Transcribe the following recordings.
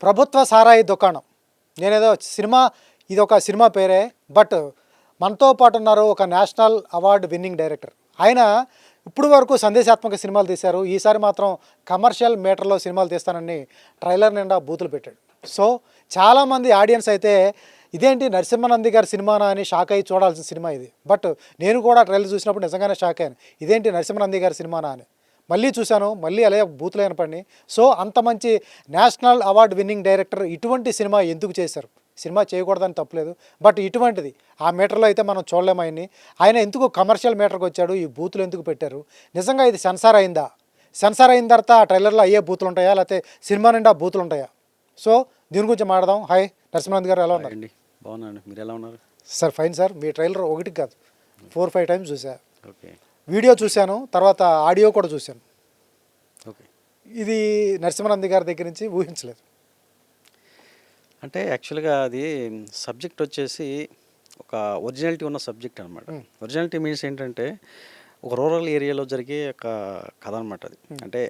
ప్రభుత్వ సారాయి దుకాణం. నేనేదో సినిమా, ఇది ఒక సినిమా పేరే, బట్ మనతో పాటు ఉన్నారు ఒక నేషనల్ అవార్డు విన్నింగ్ డైరెక్టర్. ఆయన ఇప్పుడు వరకు సందేశాత్మక సినిమాలు తీశారు. ఈసారి మాత్రం కమర్షియల్ మీటర్లో సినిమాలు తీస్తానని ట్రైలర్ నిండా బూతులు పెట్టాడు. సో చాలామంది ఆడియన్స్ అయితే ఇదేంటి నరసింహానంది గారి సినిమానా అని షాక్ అయ్యి చూడాల్సిన సినిమా ఇది. బట్ నేను కూడా ట్రైలర్ చూసినప్పుడు నిజంగానే షాక్ అయ్యాను, ఇదేంటి నరసింహానంది గారి సినిమానా అని. మళ్ళీ చూశాను, మళ్ళీ అలాగే బూతులు వినపడినాయి. సో అంత మంచి నేషనల్ అవార్డు విన్నింగ్ డైరెక్టర్ ఇటువంటి సినిమా ఎందుకు చేశారు? సినిమా చేయకూడదని తప్పలేదు, బట్ ఇటువంటిది ఆ మీటర్లో అయితే మనం చూడలేము ఆయన్ని. ఆయన ఎందుకు కమర్షియల్ మీటర్కి వచ్చాడు? ఈ బూతులు ఎందుకు పెట్టారు? నిజంగా ఇది సెన్సార్ అయిందా? సెన్సార్ అయిన తర్వాత ఆ ట్రైలర్లో అయ్యే బూతులు ఉంటాయా, లేకపోతే సినిమా నిండా బూతులు ఉంటాయా? సో దీని గురించి మాట్లాడదాం. హాయ్ నరసింహానంద్ గారు, ఎలా ఉన్నారు? బాగున్నాను, మీరు ఎలా ఉన్నారు? Sir fine sir. మీ ట్రైలర్ ఒకటికి కాదు 4-5 టైమ్స్ చూసా. ఓకే, వీడియో చూశాను, తర్వాత ఆడియో కూడా చూశాను. ఓకే. ఇది నరసింహానంద్ గారి దగ్గర నుంచి ఊహించలేదు. అంటే యాక్చువల్గా అది సబ్జెక్ట్ వచ్చేసి ఒక ఒరిజినాలిటీ ఉన్న సబ్జెక్ట్ అనమాట. ఒరిజినాలిటీ మీన్స్ ఏంటంటే ఒక రూరల్ ఏరియాలో జరిగే ఒక కథ అనమాట అది. అంటే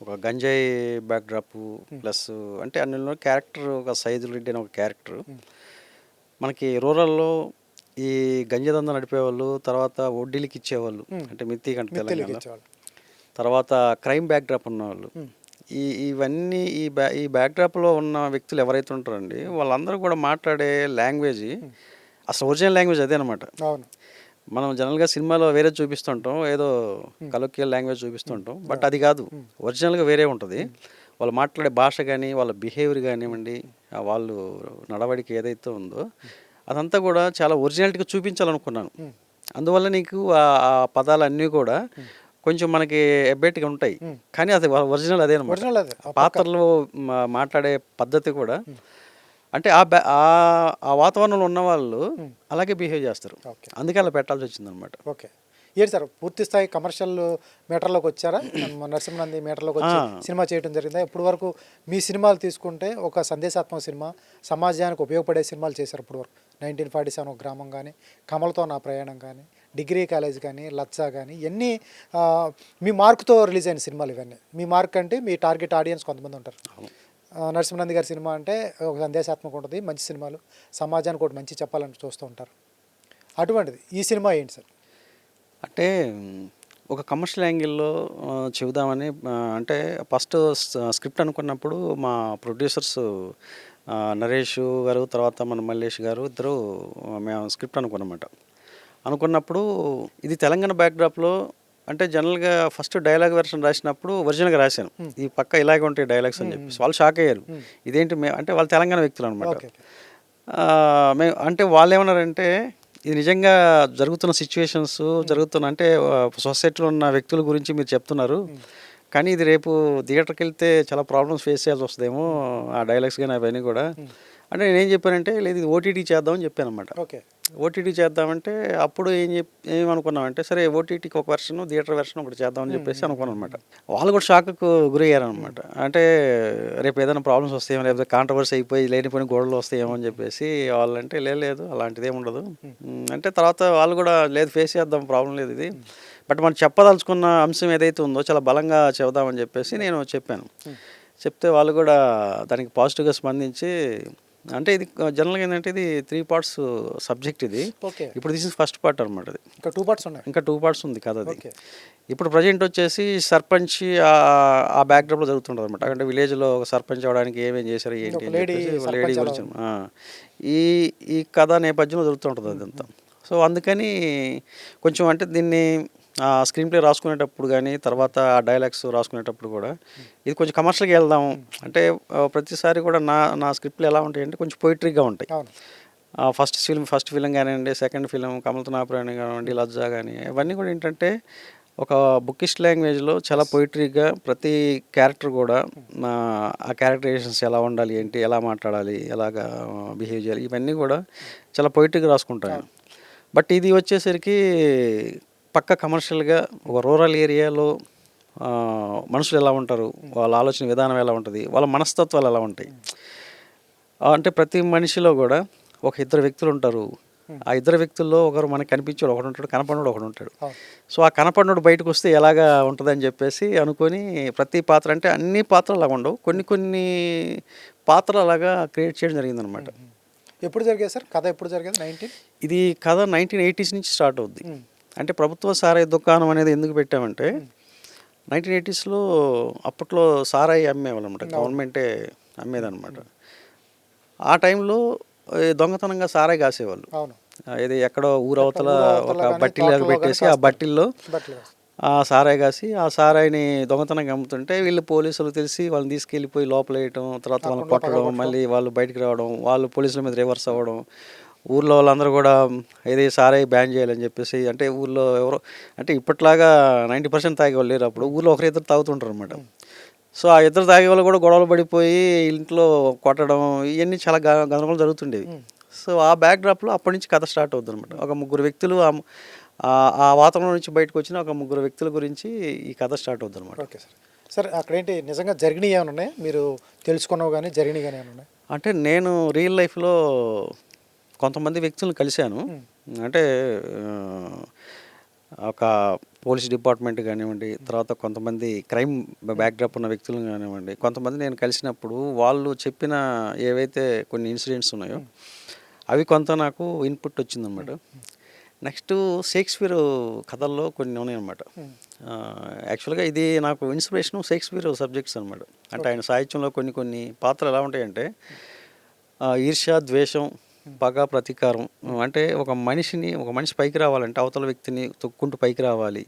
ఒక గంజాయి బ్యాక్డ్రాప్ ప్లస్ అంటే అందులో క్యారెక్టర్ ఒక సైజులు రెడ్డి అనే ఒక క్యారెక్టర్. మనకి రూరల్లో ఈ గంజాయి నడిపేవాళ్ళు, తర్వాత వడ్డీలకి ఇచ్చేవాళ్ళు, అంటే మిత్తి కంటే తెలంగాణ, తర్వాత క్రైమ్ బ్యాక్డ్రాప్ ఉన్నవాళ్ళు. ఇవన్నీ ఈ బ్యాక్డ్రాప్లో ఉన్న వ్యక్తులు ఎవరైతే ఉంటారండి, వాళ్ళందరూ కూడా మాట్లాడే లాంగ్వేజ్ అసలు ఒరిజినల్ లాంగ్వేజ్ అదే అనమాట. మనం జనరల్గా సినిమాలో వేరే చూపిస్తుంటాం, ఏదో కలోకియల్ లాంగ్వేజ్ చూపిస్తుంటాం, బట్ అది కాదు, ఒరిజినల్గా వేరే ఉంటుంది. వాళ్ళు మాట్లాడే భాష కానీ, వాళ్ళ బిహేవియర్ కానివ్వండి, వాళ్ళు నడవడిక ఏదైతే ఉందో అదంతా కూడా చాలా ఒరిజినాలిటీగా చూపించాలనుకున్నాను. అందువల్ల నీకు ఆ పదాలన్నీ కూడా కొంచెం మనకి ఎబ్బెట్గా ఉంటాయి, కానీ అది ఒరిజినల్ అదే అనమాట. పాత్రలు మాట్లాడే పద్ధతి కూడా అంటే ఆ వాతావరణంలో ఉన్న వాళ్ళు అలాగే బిహేవ్ చేస్తారు, అందుకే అలా పెట్టాల్సి వచ్చింది అనమాట. ఓకే, ఏంటి సార్ పూర్తి స్థాయి కమర్షియల్ మీటర్లోకి వచ్చారా? నరసింహానంది మీటర్లోకి వచ్చి సినిమా చేయడం జరిగిందా? ఇప్పుడు వరకు మీ సినిమాలు తీసుకుంటే ఒక సందేశాత్మక సినిమా, సమాజానికి ఉపయోగపడే సినిమాలు చేశారు ఇప్పుడు వరకు. 1947 ఒక గ్రామం కానీ, కమలతో నా ప్రయాణం కానీ, డిగ్రీ కాలేజ్ కానీ, లచ్చా కానీ, ఇవన్నీ మీ మార్కుతో రిలీజ్ అయిన సినిమాలు ఇవన్నీ. మీ మార్క్ అంటే మీ టార్గెట్ ఆడియన్స్ కొంతమంది ఉంటారు. నరసింహానంది గారి సినిమా అంటే ఒక సందేశాత్మక ఉంటుంది, మంచి సినిమాలు, సమాజానికి ఒకటి మంచి చెప్పాలని చూస్తూ ఉంటారు. అటువంటిది ఈ సినిమా ఏంటి సార్? అంటే ఒక కమర్షియల్ యాంగిల్లో చెబుదామని, అంటే ఫస్ట్ స్క్రిప్ట్ అనుకున్నప్పుడు మా ప్రొడ్యూసర్స్ నరేష్ గారు, తర్వాత మన మల్లేష్ గారు ఇద్దరు మేము స్క్రిప్ట్ అనుకున్నప్పుడు ఇది తెలంగాణ బ్యాక్డ్రాప్లో, అంటే జనరల్గా ఫస్ట్ డైలాగ్ వెర్షన్ రాసినప్పుడు ఒరిజినల్గా రాశాను, ఈ పక్క ఇలాగే ఉంటాయి డైలాగ్స్ అని చెప్పేసి. వాళ్ళు షాక్ అయ్యారు, ఇదేంటి అంటే వాళ్ళు తెలంగాణ వ్యక్తులు అనమాట. మేము అంటే వాళ్ళు ఏమన్నారంటే ఇది నిజంగా జరుగుతున్న సిచ్యువేషన్స్ జరుగుతున్న, అంటే సొసైటీలో ఉన్న వ్యక్తుల గురించి మీరు చెప్తున్నారు, కానీ ఇది రేపు థియేటర్కి వెళ్తే చాలా ప్రాబ్లమ్స్ ఫేస్ చేయాల్సి వస్తుందేమో ఆ డైలాగ్స్ కానీ అవన్నీ కూడా. అంటే నేనేం చెప్పానంటే లేదు, ఇది ఓటీటీ చేద్దామని చెప్పాను అనమాట. ఓకే, ఓటీటీ చేద్దామంటే అప్పుడు ఏమనుకున్నామంటే సరే ఓటీటీకి ఒక వెర్షన్, థియేటర్ వెర్షన్ ఒకటి చేద్దామని చెప్పేసి అనుకున్నాను అనమాట. వాళ్ళు కూడా షాక్కు గురయ్యారనమాట. అంటే రేపు ఏదైనా ప్రాబ్లమ్స్ వస్తాయేమో, లేకపోతే కాంట్రవర్సీ అయిపోయి లేనిపోయిన గొడవలు వస్తాయేమో అని చెప్పేసి వాళ్ళంటే లేదు అలాంటిది ఏమి ఉండదు అంటే, తర్వాత వాళ్ళు కూడా లేదు ఫేస్ చేద్దాం, ప్రాబ్లం లేదు ఇది, బట్ మనం చెప్పదలుచుకున్న అంశం ఏదైతే ఉందో చాలా బలంగా చెబుదామని చెప్పేసి నేను చెప్పాను. చెప్తే వాళ్ళు కూడా దానికి పాజిటివ్గా స్పందించి, అంటే ఇది జనరల్గా ఏంటంటే ఇది 3 parts సబ్జెక్ట్ ఇది. ఇప్పుడు దిస్ ఇస్ ఫస్ట్ పార్ట్ అనమాట. అది ఇంకా 2 parts ఉన్నాయి, ఇంకా 2 parts ఉంది కదా అది. ఇప్పుడు ప్రజెంట్ వచ్చేసి సర్పంచ్ ఆ బ్యాక్డ్రాప్లో జరుగుతుంటుంది అనమాట. అంటే విలేజ్లో ఒక సర్పంచ్ అవడానికి ఏమేమి చేశారు ఏంటి లేడీ గురించి ఈ కథ నేపథ్యంలో జరుగుతుంటుంది అదంతా. సో అందుకని కొంచెం అంటే దీన్ని స్క్రీన్ ప్లే రాసుకునేటప్పుడు కానీ, తర్వాత ఆ డైలాగ్స్ రాసుకునేటప్పుడు కూడా ఇది కొంచెం కమర్షియల్గా వెళ్దాము అంటే, ప్రతిసారి కూడా నా స్క్రిప్ట్లు ఎలా ఉంటాయంటే కొంచెం పొయిట్రీగా ఉంటాయి. ఫస్ట్ ఫిలిం కానివ్వండి, సెకండ్ ఫిలిం కమలతో నా ప్రయాణం కానివ్వండి, లజ్జా కానీ, ఇవన్నీ కూడా ఏంటంటే ఒక బుకిష్ లాంగ్వేజ్లో చాలా పొయిట్రీగా ప్రతి క్యారెక్టర్ కూడా ఆ క్యారెక్టరైజేషన్స్ ఎలా ఉండాలి, ఏంటి, ఎలా మాట్లాడాలి, ఎలాగా బిహేవ్ చేయాలి, ఇవన్నీ కూడా చాలా పొయిట్రీగా రాసుకుంటాను. బట్ ఇది వచ్చేసరికి పక్క కమర్షియల్గా ఒక రూరల్ ఏరియాలో మనుషులు ఎలా ఉంటారు, వాళ్ళ ఆలోచన విధానం ఎలా ఉంటుంది, వాళ్ళ మనస్తత్వాలు ఎలా ఉంటాయి, అంటే ప్రతి మనిషిలో కూడా ఒక ఇద్దరు వ్యక్తులు ఉంటారు. ఆ ఇద్దరు వ్యక్తుల్లో ఒకరు మనకు కనిపించాడు ఒకడు ఉంటాడు, కనపడినోడు ఒకడు ఉంటాడు. సో ఆ కనపడినోడు బయటకు వస్తే ఎలాగా ఉంటుందని చెప్పేసి అనుకొని ప్రతి పాత్ర, అంటే అన్ని పాత్రలు అలా ఉండవు, కొన్ని పాత్ర అలాగా క్రియేట్ చేయడం జరిగిందనమాట. ఎప్పుడు జరిగేది సార్ కథ? ఎప్పుడు జరిగేది? 19? ఇది కథ 1980s నుంచి స్టార్ట్ అవుద్ది. అంటే ప్రభుత్వ సారాయి దుకాణం అనేది ఎందుకు పెట్టామంటే 1980sలో అప్పట్లో సారాయి అమ్మేవాళ్ళు అనమాట, గవర్నమెంటే అమ్మేదన్నమాట. ఆ టైంలో దొంగతనంగా సారాయి కాసేవాళ్ళు. అవును. ఇది ఎక్కడో ఊరవతల ఒక కానీ, బట్టీలాగా తోటలో పెట్టేసి కానీ ఆ బట్టిల్లో బట్టలు వేస్తారు. ఆ సారాయి కాసి ఆ సారాయిని దొంగతనంగా అమ్ముతుంటే వీళ్ళు పోలీసులు తెలిసి వాళ్ళని తీసుకెళ్ళిపోయి లోపల వేయటం, తర్వాత వాళ్ళని కొట్టడం, మళ్ళీ వాళ్ళు బయటికి రావడం, వాళ్ళు పోలీసుల మీద రివర్స్ అవ్వడం, ఊర్లో వాళ్ళందరూ కూడా ఇది సారాయి బ్యాన్ చేయాలని చెప్పేసి. అంటే ఊర్లో ఎవరో అంటే ఇప్పట్లాగా 90% తాగేవాళ్ళు లేరు, అప్పుడు ఊర్లో ఒకరిద్దరు తాగుతుంటారు అనమాట. సో ఆ ఇద్దరు తాగే వాళ్ళు కూడా గొడవలు పడిపోయి ఇంట్లో కొట్టడం ఇవన్నీ చాలా గందరగోళం జరుగుతుండేవి. సో ఆ బ్యాక్డ్రాప్లో అప్పటి నుంచి కథ స్టార్ట్ అవుతుంది అనమాట. ఒక ముగ్గురు వ్యక్తులు ఆ వాతావరణం నుంచి బయటకు వచ్చిన ఒక ముగ్గురు వ్యక్తుల గురించి ఈ కథ స్టార్ట్ అవుతుంది అనమాట. Okay sir. సార్ అక్కడేంటి నిజంగా జరిగినవి ఏమైనా ఉన్నాయి? మీరు తెలుసుకున్నవి కానీ జరిగినవి కానీ ఏమైనా ఉన్నాయి? అంటే నేను రియల్ లైఫ్లో కొంతమంది వ్యక్తులను కలిశాను. అంటే ఒక పోలీస్ డిపార్ట్మెంట్ కానివ్వండి, తర్వాత కొంతమంది క్రైమ్ బ్యాక్డ్రాప్ ఉన్న వ్యక్తులను కానివ్వండి, కొంతమంది నేను కలిసినప్పుడు వాళ్ళు చెప్పిన ఏవైతే కొన్ని ఇన్సిడెంట్స్ ఉన్నాయో అవి కొంత నాకు ఇన్పుట్ వచ్చిందనమాట. నెక్స్ట్ షేక్స్పియర్ కథల్లో కొన్ని ఉన్నాయన్నమాట. యాక్చువల్గా ఇది నాకు ఇన్స్పిరేషను షేక్స్పియర్ సబ్జెక్ట్స్ అనమాట. అంటే ఆయన సాహిత్యంలో కొన్ని కొన్ని పాత్రలు ఎలా ఉంటాయంటే ఈర్ష్య, ద్వేషం, పగ, ప్రతీకారం. అంటే ఒక మనిషి పైకి రావాలంటే అవతల వ్యక్తిని తొక్కుంటూ పైకి రావాలి.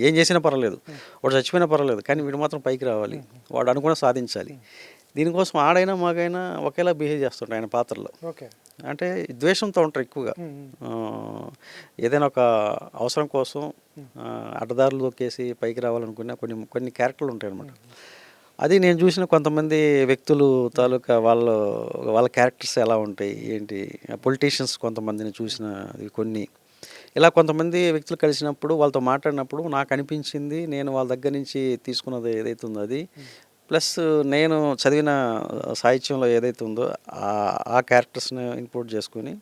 ఏం చేసినా పర్వాలేదు, వాడు చచ్చిపోయినా పర్వాలేదు, కానీ వీడు మాత్రం పైకి రావాలి, వాడు అనుకున్న సాధించాలి. దీనికోసం ఆడైనా మగైనా ఒకేలా బిహేవ్ చేస్తుంటాయి ఆయన పాత్రలో. ఓకే. అంటే ద్వేషంతో ఉంటారు ఎక్కువగా. ఏదైనా ఒక అవసరం కోసం అడ్డదారులు తొక్కేసి పైకి రావాలనుకున్న కొన్ని క్యారెక్టర్లు ఉంటాయి అన్నమాట. అది నేను చూసిన కొంతమంది వ్యక్తులు తాలూకా వాళ్ళ క్యారెక్టర్స్ ఎలా ఉంటాయి ఏంటి, పొలిటీషియన్స్ కొంతమందిని చూసిన కొన్ని. ఇలా కొంతమంది వ్యక్తులు కలిసినప్పుడు వాళ్ళతో మాట్లాడినప్పుడు నాకు అనిపించింది, నేను వాళ్ళ దగ్గర నుంచి తీసుకున్నది ఏదైతే ఉందో అది, ప్లస్ నేను చదివిన సాహిత్యంలో ఏదైతే ఉందో ఆ క్యారెక్టర్స్ని ఇంపోర్ట్ చేసుకొని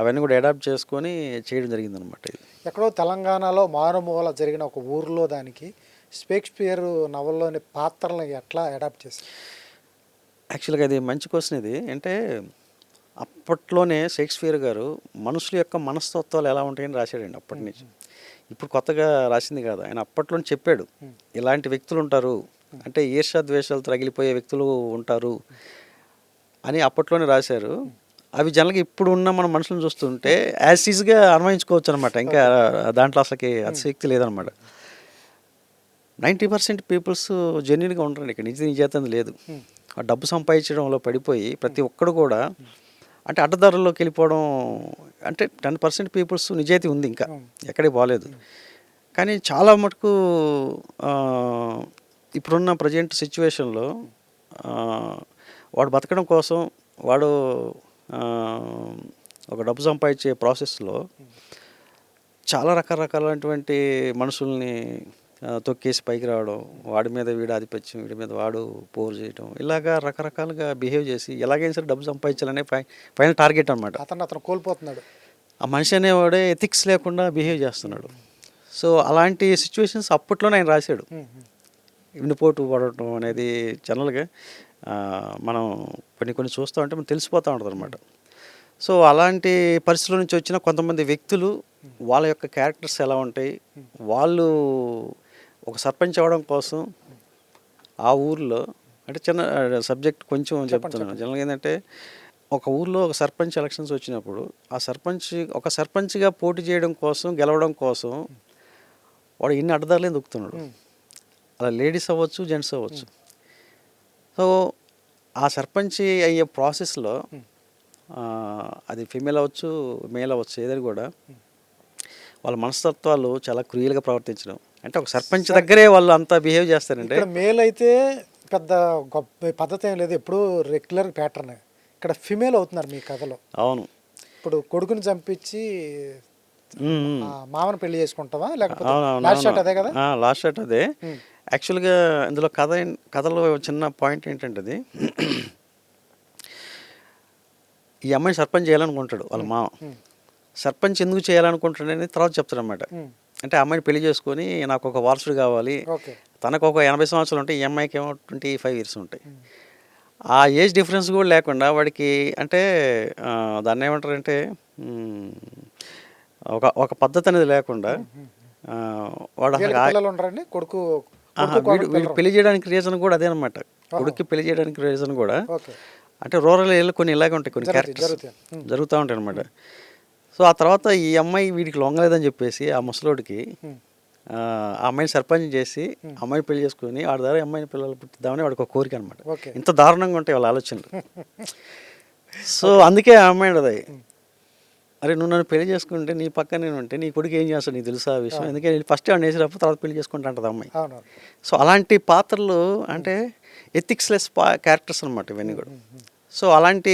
అవన్నీ కూడా అడాప్ట్ చేసుకొని చేయడం జరిగిందనమాట. ఇది ఎక్కడో తెలంగాణలో మారుమూల జరిగిన ఒక ఊర్లో దానికి షేక్స్పియర్ నవల్లోని పాత్రలను ఎట్లా అడాప్ట్ చేశారు? యాక్చువల్గా అది మంచి క్వశ్చన్. ఇది అంటే అప్పట్లోనే షేక్స్పియర్ గారు మనుషుల యొక్క మనస్తత్వాలు ఎలా ఉంటాయని రాశాడండి అప్పటి నుంచి. ఇప్పుడు కొత్తగా రాసింది కాదు, ఆయన అప్పట్లోనే చెప్పాడు ఇలాంటి వ్యక్తులు ఉంటారు, అంటే ఈర్ష్యాద్వేషాలు తగిలిపోయే వ్యక్తులు ఉంటారు అని అప్పట్లోనే రాశారు. అవి జనరల్గా ఇప్పుడు ఉన్న మన మనుషులను చూస్తుంటే యాజ్ ఈజ్గా అన్వయించుకోవచ్చు అనమాట. ఇంకా దాంట్లో అసలుకి అతిశక్తి లేదనమాట. 90% పీపుల్స్ జెన్యున్గా ఉంటారండి. ఇక్కడ నిజాయితీ లేదు. ఆ డబ్బు సంపాదించడంలో పడిపోయి ప్రతి ఒక్కడు కూడా అంటే అడ్డదారుల్లోకి వెళ్ళిపోవడం. అంటే 10% పీపుల్స్ నిజాయితీ ఉంది, ఇంకా ఎక్కడికి పోలేదు. కానీ చాలా మటుకు ఇప్పుడున్న ప్రజెంట్ సిచ్యువేషన్లో వాడు బతకడం కోసం వాడు ఒక డబ్బు సంపాదించే ప్రాసెస్లో చాలా రకరకాలైనటువంటి మనుషుల్ని తొక్కేసి పైకి రావడం, వాడి మీద వీడు ఆధిపత్యం, వీడి మీద వాడు పోరు చేయడం, ఇలాగా రకరకాలుగా బిహేవ్ చేసి ఎలాగైనా సరే డబ్బు సంపాదించాలనే ఫైనల్ టార్గెట్ అనమాట. అతను కోల్పోతున్నాడు. ఆ మనిషి అనేవాడే ఎథిక్స్ లేకుండా బిహేవ్ చేస్తున్నాడు. సో అలాంటి సిచ్యువేషన్స్ అప్పట్లోనే ఆయన రాశాడు. వినిపోటు పడటం అనేది జనరల్గా మనం కొన్ని చూస్తూ ఉంటే మనం తెలిసిపోతూ ఉంటుంది అనమాట. సో అలాంటి పరిస్థితుల నుంచి వచ్చిన కొంతమంది వ్యక్తులు వాళ్ళ యొక్క క్యారెక్టర్స్ ఎలా ఉంటాయి, వాళ్ళు ఒక సర్పంచ్ అవ్వడం కోసం ఆ ఊర్లో, అంటే చిన్న సబ్జెక్ట్ కొంచెం చెప్తున్నాను. జనరల్గా ఏంటంటే ఒక ఊర్లో ఒక సర్పంచ్ ఎలక్షన్స్ వచ్చినప్పుడు ఆ సర్పంచ్గా పోటీ చేయడం కోసం, గెలవడం కోసం వాడు ఎన్ని అడ్డదారులే దొక్కుతున్నాడు. అలా లేడీస్ అవ్వచ్చు, జెంట్స్ అవ్వచ్చు. సో ఆ సర్పంచ్ అయ్యే ప్రాసెస్లో అది ఫీమేల్ అవ్వచ్చు, మేల్ అవ్వచ్చు, ఏదైనా కూడా వాళ్ళ మనస్తత్వాలు చాలా క్రూయల్గా ప్రవర్తించడం. అంటే ఒక సర్పంచ్ దగ్గరే వాళ్ళు అంతా బిహేవ్ చేస్తారంటే. మేల్ అయితే పెద్ద గొప్ప పద్ధతి ఏం లేదు, ఎప్పుడు రెగ్యులర్ ప్యాటర్న్. ఇక్కడ ఫిమేల్ అవుతున్నారు మీ కథలో. అవును. ఇప్పుడు కొడుకుని చంపించి మామను పెళ్లి చేసుకుంటావా, లేకపోతే లాస్ట్ షాట్ అదే కదా? లాస్ట్ షాట్ అదే. యాక్చువల్గా ఇందులో కథలో చిన్న పాయింట్ ఏంటంటే, అది ఈ అమ్మాయిని సర్పంచ్ చేయాలనుకుంటాడు వాళ్ళ మామ. సర్పంచ్ ఎందుకు చేయాలనుకుంటాడు అనేది తర్వాత చెప్తాడు అనమాట. అంటే అమ్మాయిని పెళ్లి చేసుకొని నాకు ఒక వారసుడు కావాలి, తనకు ఒక 80 సంవత్సరాలు ఉంటాయి, ఈ అమ్మాయికి ఏమో 25 years ఉంటాయి. ఆ ఏజ్ డిఫరెన్స్ కూడా లేకుండా వాడికి అంటే దాన్ని ఏమంటారంటే మ్, ఒక పద్ధతి అనేది లేకుండా ఆ, వాడు అసలు వీళ్ళకి పిల్లలు ఉండరండి కొడుకు ఆహా, కొడుకు వీడు కోడలు వీడు పిల్లలు పెళ్లి చేయడానికి రీజన్ కూడా అదే అనమాట. ఓహో. కొడుక్కి పెళ్లి చేయడానికి రీజన్ కూడా ఓకే. అంటే రూరల్ ఏరియాలో కొన్ని ఇలాగే ఉంటాయి, కొన్ని జరుగుతాయి క్యారెక్టర్స్ జరుగుతాయి. జరుగుతూ ఉంటాయి అనమాట. సో ఆ తర్వాత ఈ అమ్మాయి వీడికి లొంగలేదని చెప్పేసి ఆ ముసలోడికి ఆ అమ్మాయిని సర్పంచ్ చేసి అమ్మాయి పెళ్లి చేసుకుని వాడి ద్వారా అమ్మాయిని పిల్లలు పుట్టిద్దామని వాడికి ఒక కోరిక అనమాట. ఓకే. ఇంత దారుణంగా ఉంటాయి వాళ్ళ ఆలోచనలు. సో అందుకే ఆ అమ్మాయి అది, అరే నువ్వు నన్ను పెళ్లి చేసుకుంటే నీ పక్కన నేను ఉంటే నీ కొడుకు ఏం చేస్తాడు నీకు తెలుసా ఆ విషయం, ఎందుకంటే ఫస్ట్ వాడిని వేసినప్పుడు తర్వాత పెళ్లి చేసుకుంటా అంటది అమ్మాయి. అవునవును. సో అలాంటి పాత్రలు అంటే ఎథిక్స్లెస్ క్యారెక్టర్స్ అనమాట ఇవన్నీ కూడా. సో అలాంటి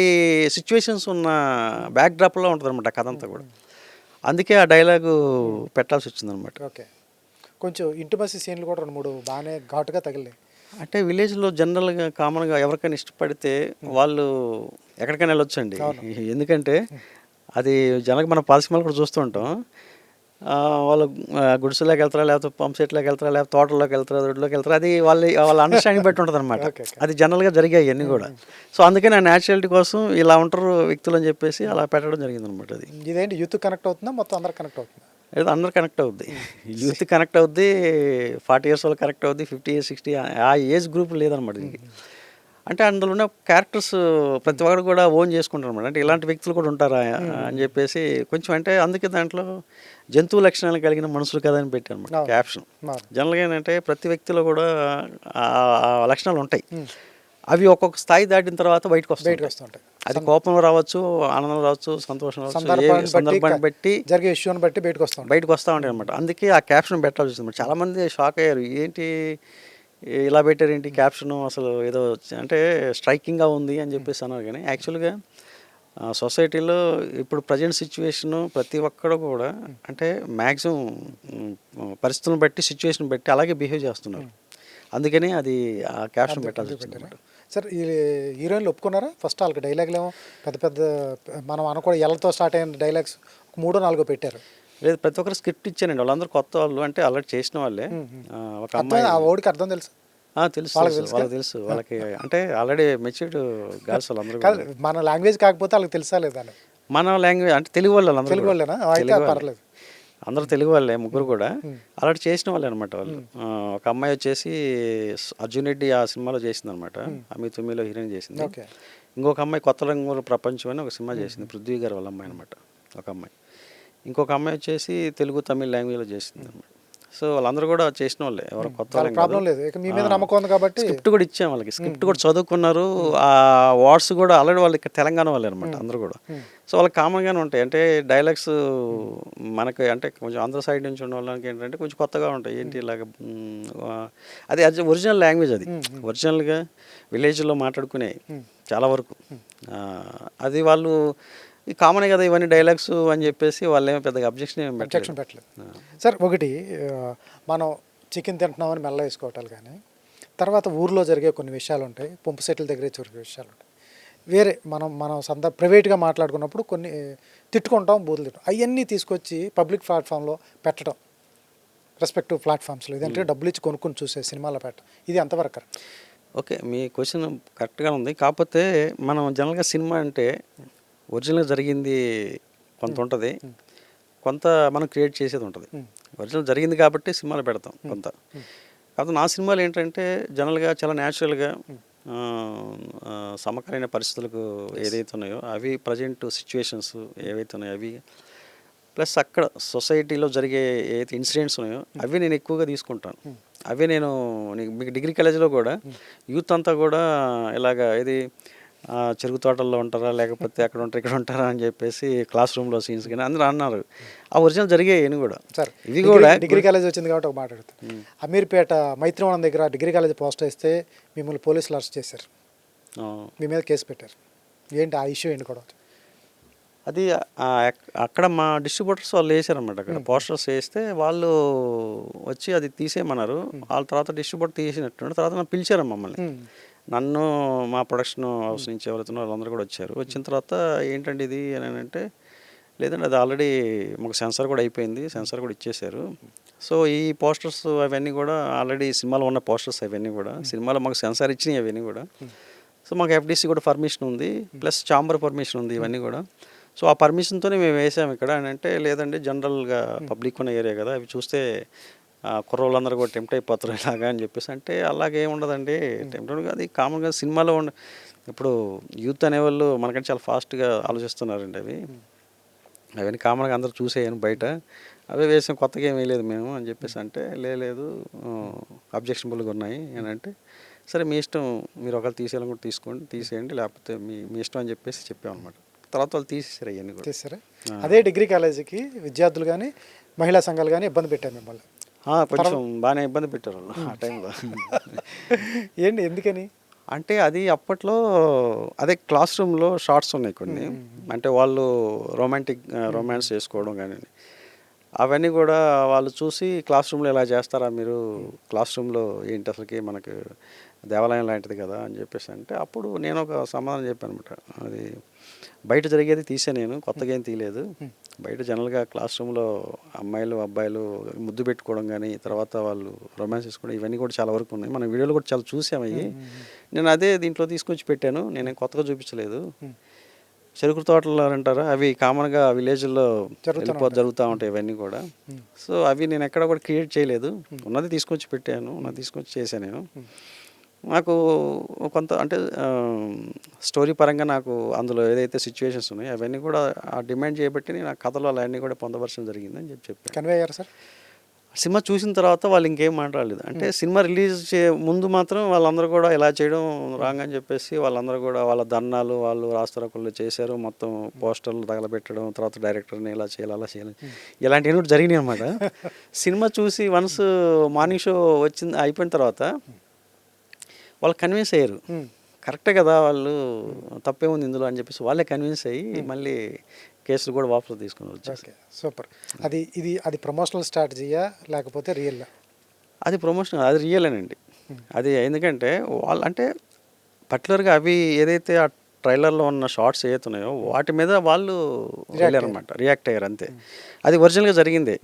సిచ్యువేషన్స్ ఉన్న బ్యాక్డ్రాప్లో ఉంటుంది అనమాట కథ అంతా కూడా. అందుకే ఆ డైలాగు పెట్టాల్సి వచ్చిందనమాట. ఓకే. కొంచెం ఇంటిమసీ సీన్లు కూడా 2, 3 బాగానే ఘాటుగా తగిలినాయి. అంటే విలేజ్లో జనరల్గా కామన్గా ఎవరికైనా ఇష్టపడితే వాళ్ళు ఎక్కడికైనా వెళ్ళొచ్చండి. ఎందుకంటే అది జనరల్గా మనం పాల సినిమాలు కూడా చూస్తూ ఉంటాం. వాళ్ళు గుడిసెలోకి వెళ్తారా, లేకపోతే పంప్ సెట్లోకి వెళ్తారా, లేకపోతే తోటల్లోకి వెళ్తారా, రోడ్లోకి వెళ్తారా, అది వాళ్ళ అండర్స్టాండింగ్ బట్టి ఉంటుంది అనమాట. Okay, okay. అది జనరల్గా జరిగాయి అన్నీ కూడా. సో అందుకే నా న్యాచురాలిటీ కోసం ఇలా ఉంటారు వ్యక్తులు అని చెప్పేసి అలా పెట్టడం జరిగింది అనమాట. అది ఇదేంటి యూత్ కనెక్ట్ అవుతుందా మొత్తం అందరు కనెక్ట్ అవుతుందా? ఏదో అందరు కనెక్ట్ అవుద్ది. యూత్ కనెక్ట్ అవుద్ది, 40 years వాళ్ళు కనెక్ట్ అవుద్ది, 50 years 60 ఆ ఏజ్ గ్రూప్ లేదనమాట దీనికి. అంటే అందులో ఉన్న క్యారెక్టర్స్ ప్రతి ఒక్కరు కూడా ఓన్ చేసుకుంటారు అనమాట. అంటే ఇలాంటి వ్యక్తులు కూడా ఉంటారా అని చెప్పేసి కొంచెం అంటే అందుకే దాంట్లో జంతువు లక్షణాలు కలిగిన మనుషులు కదా అని పెట్టాను అనమాట క్యాప్షన్. జనరల్గా ఏంటంటే ప్రతి వ్యక్తిలో కూడా ఆ లక్షణాలు ఉంటాయి. అవి ఒక్కొక్క స్థాయి దాటిన తర్వాత బయటకు వస్తుంటాయి. అది కోపం రావచ్చు, ఆనందం రావచ్చు, సంతోషం రావచ్చు, ఏ సందర్భాన్ని బట్టి జరిగే ఇష్యూని బట్టి బయటకు వస్తూ ఉంటాయి అనమాట. అందుకే ఆ క్యాప్షన్ పెట్టాల్సి వచ్చింది. చాలా మంది షాక్ అయ్యారు, ఏంటి ఇలా పెట్టారు ఏంటి క్యాప్షన్, అసలు ఏదో అంటే స్ట్రైకింగ్గా ఉంది అని చెప్పేసి అన్నారు. కానీ యాక్చువల్గా సొసైటీలో ఇప్పుడు ప్రజెంట్ సిచ్యువేషను ప్రతి ఒక్కరు కూడా అంటే మ్యాక్సిమం పరిస్థితులను బట్టి సిచ్యువేషన్ బట్టి అలాగే బిహేవ్ చేస్తున్నారు. అందుకని అది ఆ క్యాప్షన్ పెట్టాల్సి వచ్చింది అనమాట. సార్ ఈ హీరోయిన్లు ఒప్పుకున్నారా ఫస్ట్? వాళ్ళకి డైలాగులు ఏమో పెద్ద పెద్ద మనం అనుకో ఎల్లతో స్టార్ట్ అయిన డైలాగ్స్ 3, 4 పెట్టారు. లేదు, ప్రతి ఒక్కరు స్క్రిప్ట్ ఇచ్చానండి. వాళ్ళందరూ కొత్త వాళ్ళు, అంటే ఆల్రెడీ చేసిన వాళ్ళే. ఒక అమ్మాయి ఆ ఓడికి అర్థం తెలుసు. తెలుసు, వాళ్ళకి తెలుసు, వాళ్ళకి అంటే ఆల్రెడీ మెచ్యూర్డ్ గర్ల్స్ వాళ్ళందరూ. కాదు మన లాంగ్వేజ్ కాకపోతే వాళ్ళకి తెలుసా లేదా? మన లాంగ్వేజ్ అంటే తెలుగు వాళ్ళు, తెలుగు వాళ్ళేనా? అయితే పర్లేదు, అందరూ తెలుగు వాళ్ళే, ముగ్గురు కూడా ఆల్రెడీ చేసిన వాళ్ళే అనమాట వాళ్ళు. ఒక అమ్మాయి వచ్చేసి అర్జున్ రెడ్డి ఆ సినిమాలో చేసింది అనమాట, అమి తుమ్మిలో హీరోయిన్ చేసింది. ఇంకొక అమ్మాయి కొత్త రంగుల ప్రపంచం అని ఒక సినిమా చేసింది, పృథ్వీ గారు వాళ్ళ అమ్మాయి అనమాట ఒక అమ్మాయి. ఇంకొక అమ్మాయి వచ్చేసి తెలుగు తమిళ లాంగ్వేజ్లో చేసింది అనమాట. సో వాళ్ళందరూ కూడా చేసిన వాళ్ళే, ఎవరు కొత్త ప్రాబ్లం లేదు. ఇక మీ మీద నమ్మకం ఉంది కాబట్టి స్క్రిప్ట్ కూడా ఇచ్చాం వాళ్ళకి, స్క్రిప్ట్ కూడా చదువుకున్నారు. ఆ వర్డ్స్ కూడా ఆల్రెడీ వాళ్ళకి తెలంగాణ వాళ్ళే అనమాట అందరూ కూడా. సో వాళ్ళకి కామన్గానే ఉంటాయి. అంటే డైలాగ్స్ మనకి అంటే కొంచెం ఆంధ్ర సైడ్ నుంచి ఉన్న వాళ్ళకి ఏంటంటే కొంచెం కొత్తగా ఉంటాయి. ఏంటి ఇలాగ అది ఒరిజినల్ లాంగ్వేజ్, అది ఒరిజినల్గా విలేజ్లో మాట్లాడుకునే చాలా వరకు. అది వాళ్ళు కామనే కదా ఇవన్నీ డైలాగ్స్ అని చెప్పేసి వాళ్ళు ఏమో పెద్దగా అబ్జెక్షన్ పెట్టలేదు. సార్ ఒకటి, మనం చికెన్ తింటున్నామని మెల్ల వేసుకోవటాలు కానీ, తర్వాత ఊర్లో జరిగే కొన్ని విషయాలు ఉంటాయి, పంపు సెట్ల దగ్గర జరిగే విషయాలు ఉంటాయి, వేరే మనం ప్రైవేట్గా మాట్లాడుకున్నప్పుడు కొన్ని తిట్టుకుంటాం, బూతులు తింటాం, అవన్నీ తీసుకొచ్చి పబ్లిక్ ప్లాట్ఫామ్లో పెట్టడం, రెస్పెక్టివ్ ప్లాట్ఫామ్స్లో, ఇదంటే డబ్బులు ఇచ్చి కొనుక్కొని చూసే సినిమాలో పెట్టడం, ఇది ఎంతవరకు? ఓకే, మీ క్వశ్చన్ కరెక్ట్గా ఉంది. కాకపోతే మనం జనరల్గా సినిమా అంటే ఒరిజినల్గా జరిగింది కొంత ఉంటుంది, కొంత మనం క్రియేట్ చేసేది ఉంటుంది. ఒరిజినల్ జరిగింది కాబట్టి సినిమాలు పెడతాం కొంత. కాకపోతే నా సినిమాలు ఏంటంటే జనరల్గా చాలా న్యాచురల్గా సమకాలీన పరిస్థితులకు ఏదైతే ఉన్నాయో అవి, ప్రజెంట్ సిచ్యువేషన్స్ ఏవైతే ఉన్నాయో అవి, ప్లస్ అక్కడ సొసైటీలో జరిగే ఏదైతే ఇన్సిడెంట్స్ ఉన్నాయో అవి నేను ఎక్కువగా తీసుకుంటాను. అవే నేను మీకు డిగ్రీ కాలేజీలో కూడా యూత్ అంతా కూడా ఇలాగ ఇది చెరుకు తోటల్లో ఉంటారా, లేకపోతే అక్కడ ఉంటారా, ఇక్కడ ఉంటారా అని చెప్పేసి క్లాస్ రూమ్లో సీన్స్ కానీ అందరూ అన్నారు. ఆ ఒరిజినల్ జరిగాయి కూడా. సార్ ఇది కూడా డిగ్రీ కాలేజ్ వచ్చింది కాబట్టి ఒక మాట్లాడుతాను. అమీర్పేట మైత్రివనం దగ్గర డిగ్రీ కాలేజ్ పోస్ట్ వేస్తే మిమ్మల్ని పోలీసులు అరెస్ట్ చేశారు, మీ మీద కేసు పెట్టారు. ఏంటి ఆ ఇష్యూ ఏంటి కూడా? అది అక్కడ మా డిస్ట్రిబ్యూటర్స్ వాళ్ళు వేసారనమాట, అక్కడ పోస్టర్స్ వేస్తే వాళ్ళు వచ్చి అది తీసేయమన్నారు. వాళ్ళ తర్వాత డిస్ట్రిబ్యూటర్ తీసేసినట్టు తర్వాత నన్ను పిలిచారు మమ్మల్ని. నన్ను మా ప్రొడక్షన్ హౌస్ నుంచి ఎవరైతున్నారో వాళ్ళందరూ కూడా వచ్చారు. వచ్చిన తర్వాత ఏంటంటే ఇది అని అంటే, లేదంటే అది ఆల్రెడీ మాకు సెన్సార్ కూడా అయిపోయింది, సెన్సార్ కూడా ఇచ్చేశారు. సో ఈ పోస్టర్స్ అవన్నీ కూడా ఆల్రెడీ సినిమాలో ఉన్న పోస్టర్స్ అవన్నీ కూడా సినిమాలో మాకు సెన్సార్ ఇచ్చినాయి అవన్నీ కూడా. సో మాకు ఎఫ్డీసీ కూడా పర్మిషన్ ఉంది, ప్లస్ చాంబర్ పర్మిషన్ ఉంది, ఇవన్నీ కూడా. సో ఆ పర్మిషన్తోనే మేము వేసాము ఇక్కడ అని అంటే, లేదండి జనరల్గా పబ్లిక్ ఉన్న ఏరియా కదా, అవి చూస్తే కుర్రోళ్ళందరూ కూడా టెంప్ట్ అయిపోతారు ఇలాగా అని చెప్పేసి అంటే, అలాగే ఏముండదండి, టెంప్ట్ అది కామన్గా సినిమాలో ఇప్పుడు యూత్ అనేవాళ్ళు మనకంటే చాలా ఫాస్ట్గా ఆలోచిస్తున్నారండి. అవన్నీ కామన్గా అందరూ చూసేయను బయట, అవే వేసాం, కొత్తగా ఏమీ లేదు మేము అని చెప్పేసి అంటే, లేదు అబ్జెక్షనబుల్గా ఉన్నాయి అని అంటే, సరే మీ ఇష్టం, మీరు ఒకవేళ తీసేయాలనుకుంటే తీసేయండి, లేకపోతే మీ ఇష్టం అని చెప్పేసి చెప్పామన్నమాట. తర్వాత వాళ్ళు తీసేసారు అవన్నీ కూడా. తీసారా? అదే డిగ్రీ కాలేజీకి విద్యార్థులు కానీ మహిళా సంఘాలు కానీ ఇబ్బంది పెట్టారు మిమ్మల్ని? కొంచెం బాగానే ఇబ్బంది పెట్టారు వాళ్ళు ఆ టైంలో. ఏంటి, ఎందుకని అంటే అది అప్పట్లో అదే క్లాస్ రూమ్లో షార్ట్స్ ఉన్నాయి కొన్ని, అంటే వాళ్ళు రొమాన్స్ చేసుకోవడం కానీ అవన్నీ కూడా వాళ్ళు చూసి, క్లాస్ రూమ్లో ఇలా చేస్తారా మీరు, క్లాస్ రూమ్లో ఏంటి అసలుకి, మనకు దేవాలయం లాంటిది కదా అని చెప్పేసి అంటే, అప్పుడు నేను ఒక సమాధానం చెప్పాను అనమాట. అది బయట జరిగేది తీసే, నేను కొత్తగా ఏం తీయలేదు. బయట జనరల్గా క్లాస్ రూమ్లో అమ్మాయిలు అబ్బాయిలు ముద్దు పెట్టుకోవడం కానీ, తర్వాత వాళ్ళు రొమాన్స్ చేసుకోవడం, ఇవన్నీ కూడా చాలా వరకు ఉన్నాయి. మన వీడియోలో కూడా చాలా చూసాము అవి. నేను అదే దీంట్లో తీసుకొచ్చి పెట్టాను, నేనేం కొత్తగా చూపించలేదు. చెరుకు తోటలు అంటారా, అవి కామన్గా విలేజ్లో జరుగుతూ ఉంటాయి ఇవన్నీ కూడా. సో అవి నేను ఎక్కడ కూడా క్రియేట్ చేయలేదు, ఉన్నది తీసుకొచ్చి పెట్టాను, ఉన్నది తీసుకొచ్చి చేశాను నేను. నాకు కొంత అంటే స్టోరీ పరంగా నాకు అందులో ఏదైతే సిచ్యువేషన్స్ ఉన్నాయో అవన్నీ కూడా ఆ డిమాండ్ చేయబట్టి నేను ఆ కథలో అవన్నీ కూడా పొందపరచడం జరిగిందని చెప్పాను. కన్వే అయ్యారు సార్? సినిమా చూసిన తర్వాత వాళ్ళు ఇంకేం మాట్లాడలేదు. అంటే సినిమా రిలీజ్ ముందు మాత్రం వాళ్ళందరూ కూడా ఇలా చేయడం రాంగ్ అని చెప్పేసి వాళ్ళందరూ కూడా వాళ్ళ ధర్నాలు, వాళ్ళు రాస్తారోకళ్ళు చేశారు, మొత్తం పోస్టర్లు తగలబెట్టడం, తర్వాత డైరెక్టర్ని ఇలా చేయాలి అలా చేయాలి, ఇలాంటివి కూడా జరిగినాయి అనమాట. సినిమా చూసి వన్స్ మార్నింగ్ షో అయిపోయిన తర్వాత వాళ్ళు కన్విన్స్ అయ్యారు, కరెక్టే కదా, వాళ్ళు తప్పే ఉంది ఇందులో అని చెప్పేసి వాళ్ళే కన్విన్స్ అయ్యి మళ్ళీ కేసులు కూడా వాపసు తీసుకుని వచ్చారు. సూపర్. అది ప్రమోషనల్ స్ట్రాటజీయా లేకపోతే రియల్? అది ప్రమోషన్, అది రియలేనండి. అది ఎందుకంటే వాళ్ళు అంటే పర్టికులర్గా అవి ఏదైతే ఆ ట్రైలర్లో ఉన్న షార్ట్స్ ఏదైతే ఉన్నాయో వాటి మీద వాళ్ళు వెళ్ళారనమాట, రియాక్ట్ అయ్యారు అంతే. అది ఒరిజినల్గా జరిగింది.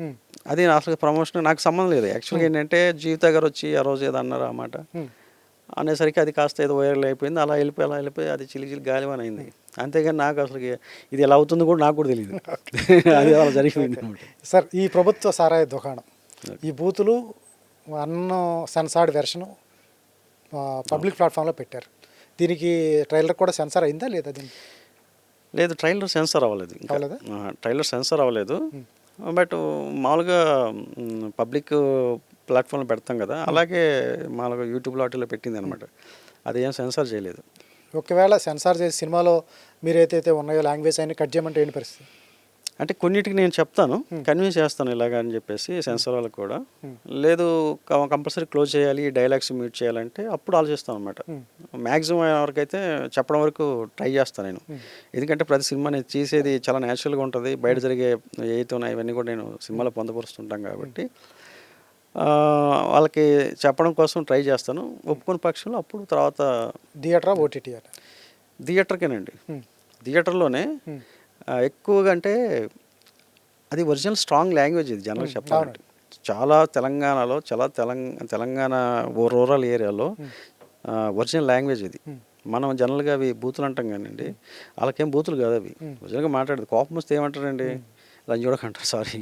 అది అసలు ప్రమోషన్ నాకు సంబంధం లేదు. యాక్చువల్గా ఏంటంటే జీవిత గారు వచ్చి ఆ రోజు ఏదో అన్నారు ఆ మాట అనేసరికి అది కాస్త ఏదో వైరల్ అయిపోయింది, అలా వెళ్ళిపోయి అది చిలికి గాలివాన్ అయింది. అంతేగాని నాకు అసలు ఇది ఎలా అవుతుందో కూడా నాకు కూడా తెలియదు. అది అలా జరిగిపోయింది అనమాట. సార్, ఈ ప్రభుత్వ సారాయి దుకాణం, ఈ బూతులు సెన్సార్డ్ వెర్షను పబ్లిక్ ప్లాట్ఫామ్లో పెట్టారు. దీనికి ట్రైలర్ కూడా సెన్సార్ అయిందా లేదా? దీనికి లేదు, ట్రైలర్ సెన్సార్ అవ్వలేదు ఇంకా. ట్రైలర్ సెన్సార్ అవ్వలేదు, బట్ మామూలుగా పబ్లిక్ ప్లాట్ఫామ్లో పెడతాం కదా, అలాగే మామూలుగా యూట్యూబ్లో వాటిలో పెట్టింది అనమాట. అది ఏం సెన్సార్ చేయలేదు. ఒకవేళ సెన్సార్ చేసి సినిమాలో మీరు ఏదైతే ఉన్నాయో లాంగ్వేజ్ అయినా కట్ చేయమంటే ఏంటి పరిస్థితి? అంటే కొన్నిటికి నేను చెప్తాను, కన్విన్స్ చేస్తాను ఇలాగ అని చెప్పేసి సెన్సార్ వాళ్ళకి కూడా. లేదు కంపల్సరీ క్లోజ్ చేయాలి, డైలాగ్స్ మ్యూట్ చేయాలంటే అప్పుడు ఆలోచిస్తాను అనమాట. మ్యాక్సిమం వరకు అయితే చెప్పడం వరకు ట్రై చేస్తాను నేను. ఎందుకంటే ప్రతి సినిమా నేను చేసేది చాలా న్యాచురల్గా ఉంటుంది, బయట జరిగే ఏవైతే ఉన్నాయో ఇవన్నీ కూడా నేను సినిమాలో పొందపరుస్తుంటాం కాబట్టి వాళ్ళకి చెప్పడం కోసం ట్రై చేస్తాను. ఒప్పుకునే పక్షంలో అప్పుడు తర్వాత థియేటరా ఓటీటీ? థియేటర్కేనండి. థియేటర్లోనే ఎక్కువగా, అంటే అది ఒరిజినల్ స్ట్రాంగ్ లాంగ్వేజ్ ఇది జనరల్గా చెప్పాలంటే. చాలా తెలంగాణలో తెలంగాణ రూరల్ ఏరియాలో ఒరిజినల్ లాంగ్వేజ్ ఇది. మనం జనరల్గా అవి బూతులు అంటాం కానివ్వండి, వాళ్ళకేం బూతులు కాదు అవి, ఒరిజినల్గా మాట్లాడేది. కోపం వస్తే ఏమంటారండి, లంజోడకంటారు, సారీ.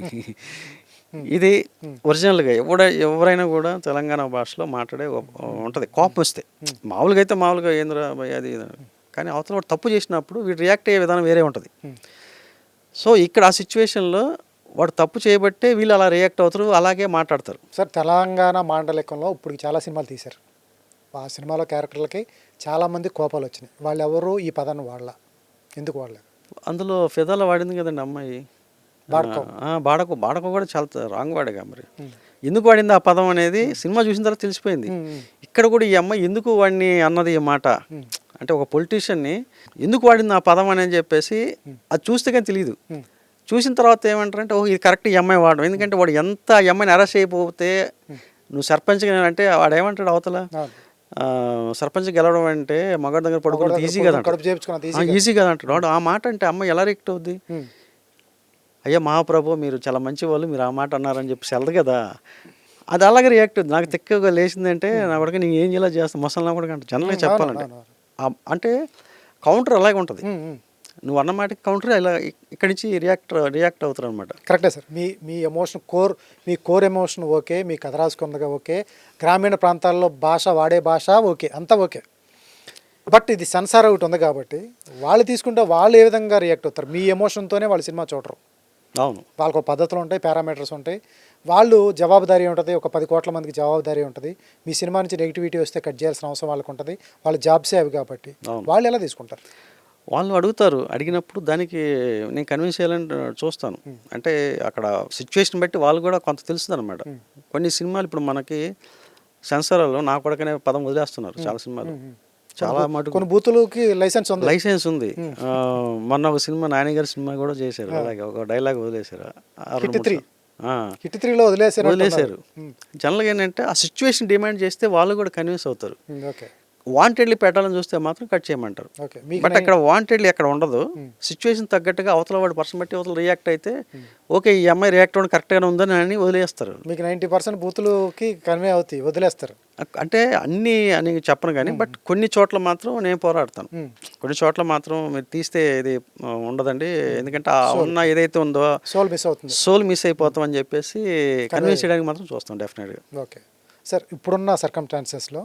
ఇది ఒరిజినల్గా ఎవరైనా కూడా తెలంగాణ భాషలో మాట్లాడే ఉంటుంది కోపం వస్తే. మామూలుగా అయితే మామూలుగా ఏంద్రా అది, కానీ అవతల వాడు తప్పు చేసినప్పుడు వీడు రియాక్ట్ అయ్యే విధానం వేరే ఉంటుంది. సో ఇక్కడ ఆ సిచ్యువేషన్లో వాడు తప్పు చేయబట్టే వీళ్ళు అలా రియాక్ట్ అవుతారు, అలాగే మాట్లాడతారు. సార్, తెలంగాణ మాండలికంలో ఇప్పుడు చాలా సినిమాలు తీశారు. ఆ సినిమాలో క్యారెక్టర్లకి చాలామంది కోపాలు వచ్చినాయి. వాళ్ళు ఎవరు ఈ పదాన్ని వాడలా, ఎందుకు వాడలేదు? అందులో ఫిదాలో వాడింది కదండి అమ్మాయి, బాడకో కూడా చాలా రాంగ్ వాడేగా. మరి ఎందుకు వాడింది ఆ పదం అనేది సినిమా చూసిన తర్వాత తెలిసిపోయింది. ఇక్కడ కూడా ఈ అమ్మాయి ఎందుకు వాడిని అన్నది ఈ మాట, అంటే ఒక పొలిటీషియన్ని ఎందుకు వాడింది ఆ పదం అని చెప్పేసి అది చూస్తే కానీ తెలియదు. చూసిన తర్వాత ఏమంటారంటే ఓహ్ ఇది కరెక్ట్ ఈ అమ్మాయి వాడడం. ఎందుకంటే వాడు ఎంత ఈ అమ్మాయిని అరెస్ట్ అయిపోతే నువ్వు సర్పంచ్గా అంటే వాడు ఏమంటాడు అవతల, సర్పంచ్ గెలవడం అంటే మగాడి దగ్గర పడుకోవడం ఈజీ కదా, ఈజీ కదా అంటాడు వాడు. ఆ మాట అంటే అమ్మాయి ఎలా రియాక్ట్ అవుద్ది, అయ్యా మహాప్రభు మీరు చాలా మంచి వాళ్ళు, మీరు ఆ మాట అన్నారని చెప్పి సెలదు కదా, అది అలాగే రియాక్ట్ అవుతుంది. నాకు తిక్కగా లేచిందంటే నా కొడుకు నేను ఏం చేయాలో చేస్తాను ముసలి నా కొడుకు అంటే జనరల్గా చెప్పాలంటే అంటే కౌంటర్ అలాగే ఉంటుంది. ఉమ్, ఉమ్. నువ్వు అన్న మాటకి కౌంటర్ ఇలా ఇక్కడి నుంచి రియాక్ట్ అవుతారు అనమాట. కరెక్టే సార్. మీ ఎమోషన్ మీ కోర్ ఎమోషన్ ఓకే, మీ కథ రాసుకున్నగా ఓకే, గ్రామీణ ప్రాంతాల్లో భాష వాడే భాష ఓకే, అంతా ఓకే. బట్ ఇది సెన్సార్ ఒకటి ఉంది కాబట్టి వాళ్ళు తీసుకుంటే వాళ్ళు ఏ విధంగా రియాక్ట్ అవుతారు? మీ ఎమోషన్తోనే వాళ్ళు సినిమా చూడరు. అవును. వాళ్ళకు పద్ధతులు ఉంటాయి, పారామీటర్స్ ఉంటాయి, వాళ్ళు జవాబుదారీ ఉంటుంది. ఒక 10 కోట్ల మందికి జవాబుదారీ ఉంటుంది. మీ సినిమా నుంచి నెగిటివిటీ వస్తే కట్ చేయాల్సిన అవసరం వాళ్ళకు ఉంటుంది. వాళ్ళ జాబ్సే అవి కాబట్టి వాళ్ళు ఎలా తీసుకుంటారు? వాళ్ళు అడుగుతారు. అడిగినప్పుడు దానికి నేను కన్విన్స్ చేయాలని చూస్తాను. అంటే అక్కడ సిచ్యువేషన్ బట్టి వాళ్ళు కూడా కొంత తెలుస్తుంది అనమాట. కొన్ని సినిమాలు ఇప్పుడు మనకి సెన్సార్లో నా కొడకనే పదం వదిలేస్తున్నారు చాలా సినిమాలు. చాలా మటుకు కొన్ని బూతులకి లైసెన్స్ ఉంది. మొన్న ఒక సినిమా నానిగారి సినిమా కూడా చేశారు, అలాగే ఒక డైలాగ్ వదిలేశారు. హిట్ 3లో వదిలేశారు. జనరల్గా ఏంటంటే ఆ సిచ్యువేషన్ డిమాండ్ చేస్తే వాళ్ళు కూడా కన్విన్స్ అవుతారు. ఓకే, వాంటెడ్లీ పెట్టాలని చూస్తే మాత్రం కట్ చేయమంటారు. ఓకే. బట్ అక్కడ వాంటెడ్లీ ఎక్కడ ఉండదు. సిచ్యువేషన్ తగ్గట్టుగా అవతల వాడు పర్సన్ బట్టి అవతల రియాక్ట్ అయితే ఓకే ఈ అమ్మాయి రియాక్ట్ అవ్వడం కరెక్ట్గానే ఉందని అని వదిలేస్తారు. మీకు 90% బూతులకి కన్వే అవుతాయి, వదిలేస్తారు. అంటే అన్నీ అని చెప్పను కానీ బట్ కొన్ని చోట్ల మాత్రం నేను పోరాడతాను. కొన్ని చోట్ల మాత్రం మీరు తీస్తే ఇది ఉండదండి, ఎందుకంటే ఉన్న ఏదైతే ఉందో సోల్ మిస్ అయిపోతాం అని చెప్పేసి కన్విన్స్ చేయడానికి మాత్రం చూస్తాం డెఫినెట్గా. Okay sir. ఇప్పుడున్న సర్కమ్స్టాన్సెస్లో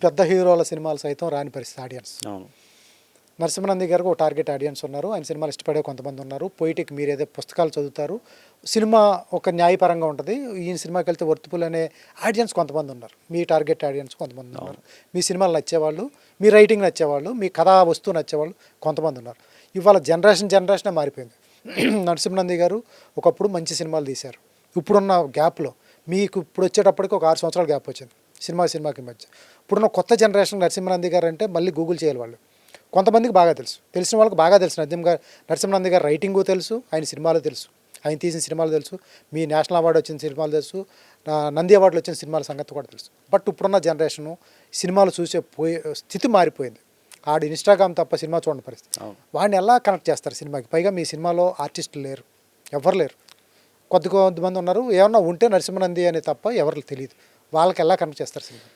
పెద్ద హీరోల సినిమాలు సైతం రాని పరిస్థితి ఆడియన్స్. అవును. నరసింహనంది గారికి ఒక టార్గెట్ ఆడియన్స్ ఉన్నారు, ఆయన సినిమాలు ఇష్టపడే కొంతమంది ఉన్నారు. పొయిటిక్ మీరు ఏదో పుస్తకాలు చదువుతారు, సినిమా ఒక న్యాయపరంగా ఉంటుంది, ఈయన సినిమాకి వెళ్తే వర్తిపుల్ అనే ఆడియన్స్ కొంతమంది ఉన్నారు. మీ టార్గెట్ ఆడియన్స్ కొంతమంది ఉన్నారు. మీ సినిమాలు నచ్చేవాళ్ళు, మీ రైటింగ్ నచ్చేవాళ్ళు, మీ కథా వస్తువు నచ్చేవాళ్ళు కొంతమంది ఉన్నారు. ఇవాళ జనరేషనే మారిపోయింది. నరసింహనంది గారు ఒకప్పుడు మంచి సినిమాలు తీశారు. ఇప్పుడున్న గ్యాప్లో మీకు ఇప్పుడు వచ్చేటప్పటికి ఒక 6 సంవత్సరాల గ్యాప్ వచ్చింది సినిమాకి మధ్య. ఇప్పుడున్న కొత్త జనరేషన్ నరసింహనంది గారు అంటే మళ్ళీ గూగుల్ చేయాలి వాళ్ళు. కొంతమందికి బాగా తెలుసు, తెలిసిన వాళ్ళకి బాగా తెలుసు. నరసింహనంది గారు రైటింగు తెలుసు, ఆయన సినిమాలు తెలుసు, ఆయన తీసిన సినిమాలు తెలుసు, మీ నేషనల్ అవార్డు వచ్చిన సినిమాలు తెలుసు, నంది అవార్డులు వచ్చిన సినిమాల సంగతి కూడా తెలుసు. బట్ ఇప్పుడున్న జనరేషను సినిమాలు చూసే స్థితి మారిపోయింది. ఆడు ఇన్స్టాగ్రామ్ తప్ప సినిమా చూడని పరిస్థితి. వాడిని ఎలా కనెక్ట్ చేస్తారు సినిమాకి? పైగా మీ సినిమాలో ఆర్టిస్టులు లేరు, ఎవరు లేరు. కొద్దిమంది ఉన్నారు, ఏమన్నా ఉంటే నరసింహనంది అని తప్ప ఎవరు తెలియదు. వాళ్ళకి ఎలా కనెక్ట్ చేస్తారు సినిమా?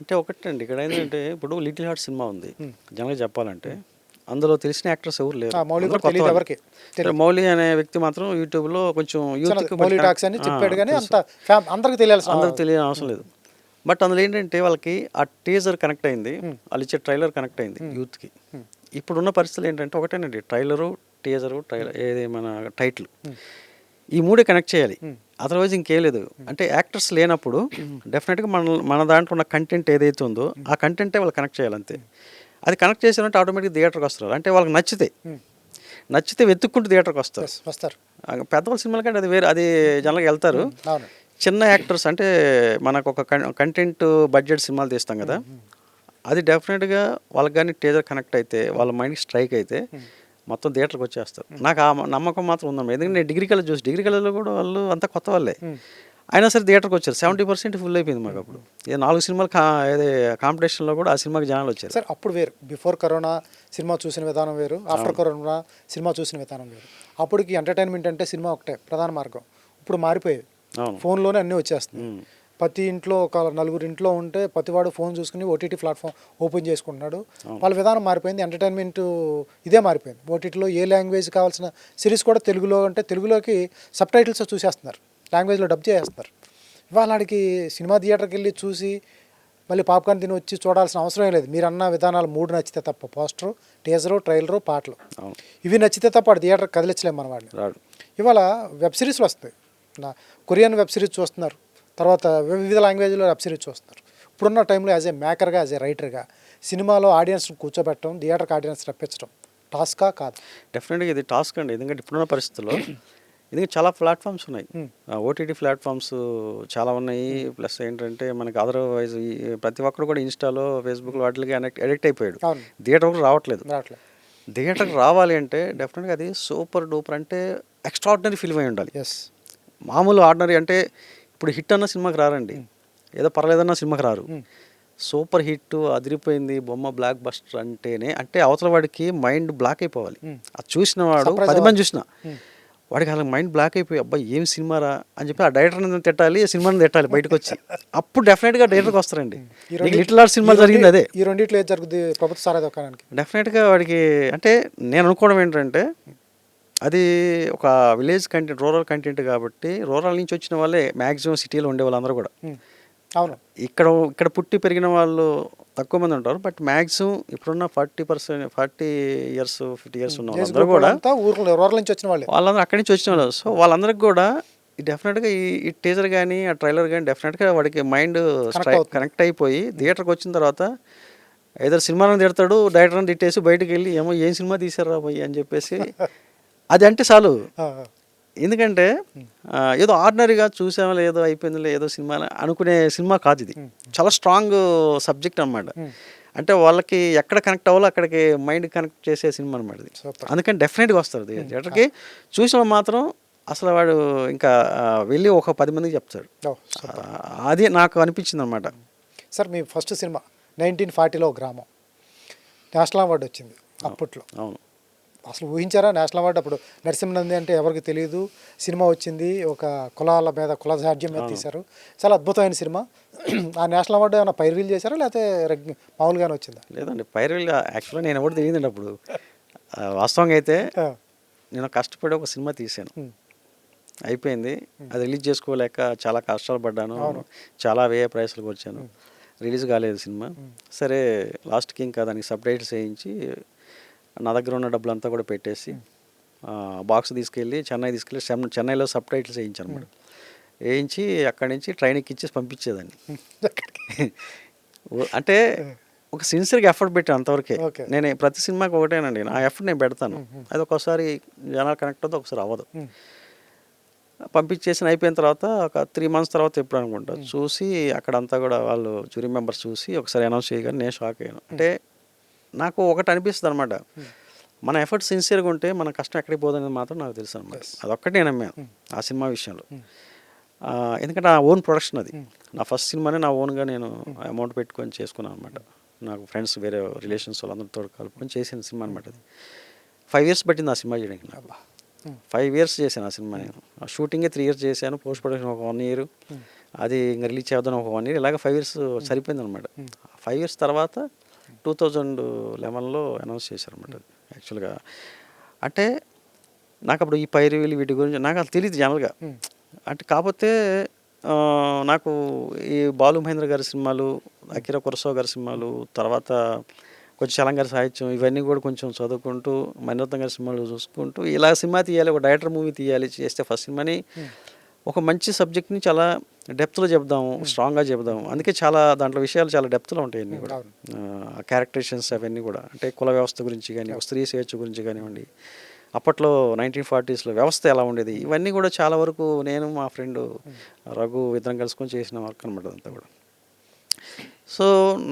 అంటే ఒకటండి, ఇక్కడ ఏంటంటే ఇప్పుడు లిటిల్ హార్ట్ సినిమా ఉంది, జనరల్గా చెప్పాలంటే అందులో తెలిసిన యాక్టర్స్ ఎవరు లేరు. మౌలి అనే వ్యక్తి మాత్రం యూట్యూబ్లో కొంచెం చెప్పాడు కానీ అందరికి తెలియాల్సిన అవసరం లేదు. బట్ అందులో ఏంటంటే వాళ్ళకి ఆ టీజర్ కనెక్ట్ అయింది, వాళ్ళు ఇచ్చే ట్రైలర్ కనెక్ట్ అయింది యూత్కి. ఇప్పుడున్న పరిస్థితులు ఏంటంటే ఒకటేనండి, ట్రైలరు, టీజరు, ఏది మన టైటిల్, ఈ మూడే కనెక్ట్ చేయాలి, అదర్వైజ్ ఇంకేం లేదు. అంటే యాక్టర్స్ లేనప్పుడు డెఫినెట్గా మన దాంట్లో ఉన్న కంటెంట్ ఏదైతే ఉందో ఆ కంటెంటే వాళ్ళు కనెక్ట్ చేయాలి అంతే. అది కనెక్ట్ చేసారంటే ఆటోమేటిక్గా థియేటర్కి వస్తారు. అంటే వాళ్ళకి నచ్చితే వెతుక్కుంటూ థియేటర్కి వస్తారు. పెద్దవాళ్ళ సినిమాల కంటే అది వేరే, అది జనరల్గా వెళ్తారు. చిన్న యాక్టర్స్ అంటే మనకు ఒక కంటెంట్ బడ్జెట్ సినిమాలు తీస్తాం కదా, అది డెఫినెట్గా వాళ్ళకి కానీ టీజర్ కనెక్ట్ అయితే, వాళ్ళ మైండ్కి స్ట్రైక్ అయితే మొత్తం థియేటర్కి వచ్చేస్తారు. నాకు ఆ నమ్మకం మాత్రం ఉందమ్మా. ఎందుకంటే నేను డిగ్రీ కాలేజ్లో కూడా వాళ్ళు అంతా కొత్త వాళ్ళే, అయినా సరే థియేటర్కి వచ్చారు. 70% ఫుల్ అయిపోయింది మాకు. అప్పుడు 4 సినిమాలు కాంపిటీషన్లో కూడా ఆ సినిమాకి జనాలు వచ్చారు. సార్ అప్పుడు వేరు, బిఫోర్ కరోనా సినిమా చూసిన విధానం వేరు, ఆఫ్టర్ కరోనా సినిమా చూసిన విధానం వేరు. అప్పటికి ఎంటర్టైన్మెంట్ అంటే సినిమా ఒకటే ప్రధాన మార్గం. ఇప్పుడు మారిపోయేది, ఫోన్లోనే అన్నీ వచ్చేస్తుంది. ప్రతి ఇంట్లో ఒక 4 ఇంట్లో ఉంటే ప్రతివాడు ఫోన్ చూసుకుని ఓటీటీ ప్లాట్ఫామ్ ఓపెన్ చేసుకుంటున్నాడు. వాళ్ళ విధానం మారిపోయింది, ఎంటర్టైన్మెంట్ ఇదే మారిపోయింది. ఓటీటీలో ఏ లాంగ్వేజ్ కావాల్సిన సిరీస్ కూడా తెలుగులో అంటే తెలుగులోకి సబ్ టైటిల్స్ చూసేస్తున్నారు, లాంగ్వేజ్లో డబ్ చేసేస్తున్నారు. ఇవాళ ఆడికి సినిమా థియేటర్కి వెళ్ళి చూసి మళ్ళీ పాప్కార్న్ తిని వచ్చి చూడాల్సిన అవసరం లేదు. మీరు అన్న విధానాలు 3 నచ్చితే తప్ప, పోస్టరు, టీజరు, ట్రైలరు, పాటలు, ఇవి నచ్చితే తప్ప ఆడు థియేటర్ కదిలించలేము మన వాడిని. ఇవాళ వెబ్ సిరీస్లు వస్తాయి, కొరియన్ వెబ్ సిరీస్ చూస్తున్నారు, తర్వాత వివిధ లాంగ్వేజ్లో వెబ్ సిరీస్ చూస్తున్నారు. ఇప్పుడున్న టైంలో యాజ్ ఏ మేకర్గా, యాజ్ ఏ రైటర్గా సినిమాలో ఆడియన్స్ని కూర్చోబెట్టడం, థియేటర్కి ఆడియన్స్ రప్పించడం టాస్కా కాదు? డెఫినెట్గా ఇది టాస్క్ అండి. ఎందుకంటే ఇప్పుడున్న పరిస్థితుల్లో ఎందుకంటే చాలా ప్లాట్ఫామ్స్ ఉన్నాయి, ఓటీటీ ప్లాట్ఫామ్స్ చాలా ఉన్నాయి. ప్లస్ ఏంటంటే మనకి అదర్వైజ్ ప్రతి ఒక్కరు కూడా ఇన్స్టాలో, ఫేస్బుక్లో వాటికి అడిక్ట్ అయిపోయాడు. థియేటర్ కూడా రావట్లేదు. థియేటర్కి రావాలి అంటే డెఫినెట్గా అది సూపర్ డూపర్ అంటే ఎక్స్ట్రాడినరీ ఫిల్మ్ అయి ఉండాలి. మామూలు ఆర్డినరీ అంటే ఇప్పుడు హిట్ అన్న సినిమాకి రారండి, ఏదో పర్లేదన్న సినిమాకి రారు. సూపర్ హిట్, అదిరిపోయింది బొమ్మ, బ్లాక్ బస్టర్ అంటేనే అంటే అవతల వాడికి మైండ్ బ్లాక్ అయిపోవాలి. అది చూసిన వాడు 10 మంది చూసిన వాడికి అలా మైండ్ బ్లాక్ అయిపోయి అబ్బాయి ఏం సినిమారా అని చెప్పి ఆ డైరెక్టర్ని తిట్టాలి, ఆ సినిమాని తిట్టాలి బయటకు వచ్చి. అప్పుడు డెఫినెట్గా డైరెక్టర్కి వస్తారండి. నీకు లిటిల్ ఆర్ట్స్ సినిమా జరిగింది అదే. ఈ రెండిట్లో ఏది జరుగుతుంది ప్రభుత్వ సారా దుకాణానికి? డెఫినెట్గా వాడికి అంటే నేను అనుకోవడం ఏంటంటే అది ఒక విలేజ్ కంటెంట్, రూరల్ కంటెంట్ కాబట్టి రూరల్ నుంచి వచ్చిన వాళ్ళే మ్యాక్సిమం సిటీలో ఉండే వాళ్ళందరూ కూడా. అవును. ఇక్కడ ఇక్కడ పుట్టి పెరిగిన వాళ్ళు తక్కువ మంది ఉంటారు. బట్ మ్యాక్సిమం ఇప్పుడున్న 40 ఇయర్స్ 50 ఇయర్స్ ఉన్న వాళ్ళందరూ కూడా రూరల్ నుంచి వచ్చిన వాళ్ళే, వాళ్ళందరూ అక్కడి నుంచి వచ్చిన వాళ్ళు. సో వాళ్ళందరికీ కూడా డెఫినెట్గా ఈ టీజర్ కానీ ఆ ట్రైలర్ కానీ డెఫినెట్గా వాడికి మైండ్ కనెక్ట్ అయిపోయి థియేటర్కి వచ్చిన తర్వాత ఏదో సినిమాలను తిడతాడు, డైరెక్టర్ని తిట్టేసి బయటకు వెళ్ళి ఏమో ఏం సినిమా తీసారా పోయి అని చెప్పేసి అది అంటే చాలు. ఎందుకంటే ఏదో ఆర్డినరీగా చూసామో లేదో అయిపోయిందో ఏదో సినిమా అనుకునే సినిమా కాదు ఇది. చాలా స్ట్రాంగ్ సబ్జెక్ట్ అనమాట. అంటే వాళ్ళకి ఎక్కడ కనెక్ట్ అవ్వాలో అక్కడికి మైండ్ కనెక్ట్ చేసే సినిమా అనమాట ఇది. అందుకని డెఫినెట్గా వస్తారు థియేటర్కి. చూసిన మాత్రం అసలు వాడు ఇంకా వెళ్ళి ఒక 10 మందికి చెప్తాడు. అది నాకు అనిపించింది అనమాట. సార్ మీ ఫస్ట్ సినిమా 1940లో గ్రామం నేషనల్ అవార్డు వచ్చింది అప్పట్లో. అవును. అసలు ఊహించారా నేషనల్ అవార్డు? అప్పుడు నరసింహనంది అంటే ఎవరికి తెలియదు. సినిమా వచ్చింది, ఒక కులాల మీద కుల సాధ్యం మీద తీశారు. చాలా అద్భుతమైన సినిమా. ఆ నేషనల్ అవార్డు ఏమైనా పైరువీలు చేశారా లేకపోతే మామూలుగానే వచ్చిందా? లేదండి, పైరువీలు యాక్చువల్గా నేను ఎవరు తెలియదండి అప్పుడు. వాస్తవంగా అయితే నేను కష్టపడి ఒక సినిమా తీశాను, అయిపోయింది. అది రిలీజ్ చేసుకోలేక చాలా కష్టాలు పడ్డాను, చాలా వ్యయ ప్రయాసాలకు వచ్చాను. రిలీజ్ కాలేదు సినిమా. సరే లాస్ట్కి ఇంకా దానికి సబ్ టైటిల్స్ వేయించి నా దగ్గర ఉన్న డబ్బులంతా కూడా పెట్టేసి బాక్స్ తీసుకెళ్ళి చెన్నైలో సబ్ టైటిల్స్ వేయించాను అనమాట. వేయించి అక్కడి నుంచి ట్రైన్ ఎక్కించేసి పంపించేదాన్ని. అంటే ఒక సిన్సియర్గా ఎఫర్ట్ పెట్టాను అంతవరకే. నేను ప్రతి సినిమాకి ఒకటేనండి, నా ఎఫర్ట్ నేను పెడతాను. అది ఒక్కోసారి జనాలు కనెక్ట్ అవుతుంది, ఒకసారి అవ్వదు. పంపించేసిన అయిపోయిన తర్వాత ఒక 3 months తర్వాత ఎప్పుడు అనుకుంటా చూసి అక్కడంతా కూడా వాళ్ళు జ్యూరీ మెంబర్స్ చూసి ఒకసారి అనౌన్స్ చేయగానే నేను షాక్ అయ్యాను. అంటే నాకు ఒకటి అనిపిస్తుంది అనమాట, మన ఎఫర్ట్ సిన్సియర్గా ఉంటే మన కష్టం ఎక్కడికి పోదనేది మాత్రం నాకు తెలుసు అనమాట. అదొక్కటి నేను నమ్మాను ఆ సినిమా విషయంలో. ఎందుకంటే నా ఓన్ ప్రొడక్షన్ అది. నా ఫస్ట్ సినిమానే నా ఓన్గా నేను అమౌంట్ పెట్టుకొని చేసుకున్నాను అనమాట. నాకు ఫ్రెండ్స్ వేరే రిలేషన్స్ వాళ్ళందరితో కలుపుకొని చేసిన సినిమా అనమాట. అది 5 years పట్టింది ఆ సినిమా చేయడానికి నాకు. 5 years చేశాను ఆ సినిమా. నేను షూటింగే 3 years చేశాను, పోస్ట్ ప్రొడక్షన్ ఒక 1 year, అది ఇంకా రిలీజ్ చేద్దాం ఒక 1 year, ఇలాగ 5 years సరిపోయింది అనమాట. 5 years తర్వాత 2011లో అనౌన్స్ చేశారనమాట. యాక్చువల్గా అంటే నాకు అప్పుడు ఈ పైరువీలు వీటి గురించి నాకు అసలు తెలియదు జనరల్గా. అంటే కాకపోతే నాకు ఈ బాలు మహేంద్ర గారి సినిమాలు, అకిరా కురసావా గారి సినిమాలు, తర్వాత కొంచెం చలం గారి సాహిత్యం, ఇవన్నీ కూడా కొంచెం చదువుకుంటూ మణిరత్నం గారి సినిమాలు చూసుకుంటూ ఇలా సినిమా తీయాలి, ఒక డైరెక్టర్ మూవీ తీయాలి చేస్తే ఫస్ట్ సినిమాని ఒక మంచి సబ్జెక్ట్ని చాలా డెప్త్లో చెప్దాము, స్ట్రాంగ్గా చెప్దాము. అందుకే చాలా దాంట్లో విషయాలు చాలా డెప్త్లో ఉంటాయి అన్నీ కూడా. క్యారెక్టరేషన్స్ అవన్నీ కూడా, అంటే కుల వ్యవస్థ గురించి కానీ, స్త్రీ స్వేచ్ఛ గురించి కానివ్వండి, అప్పట్లో 1940sలో వ్యవస్థ ఎలా ఉండేది, ఇవన్నీ కూడా చాలా వరకు నేను మా ఫ్రెండ్ రఘు ఇద్దరం కలుసుకొని చేసిన వర్క్ అనమాట అంతా కూడా. సో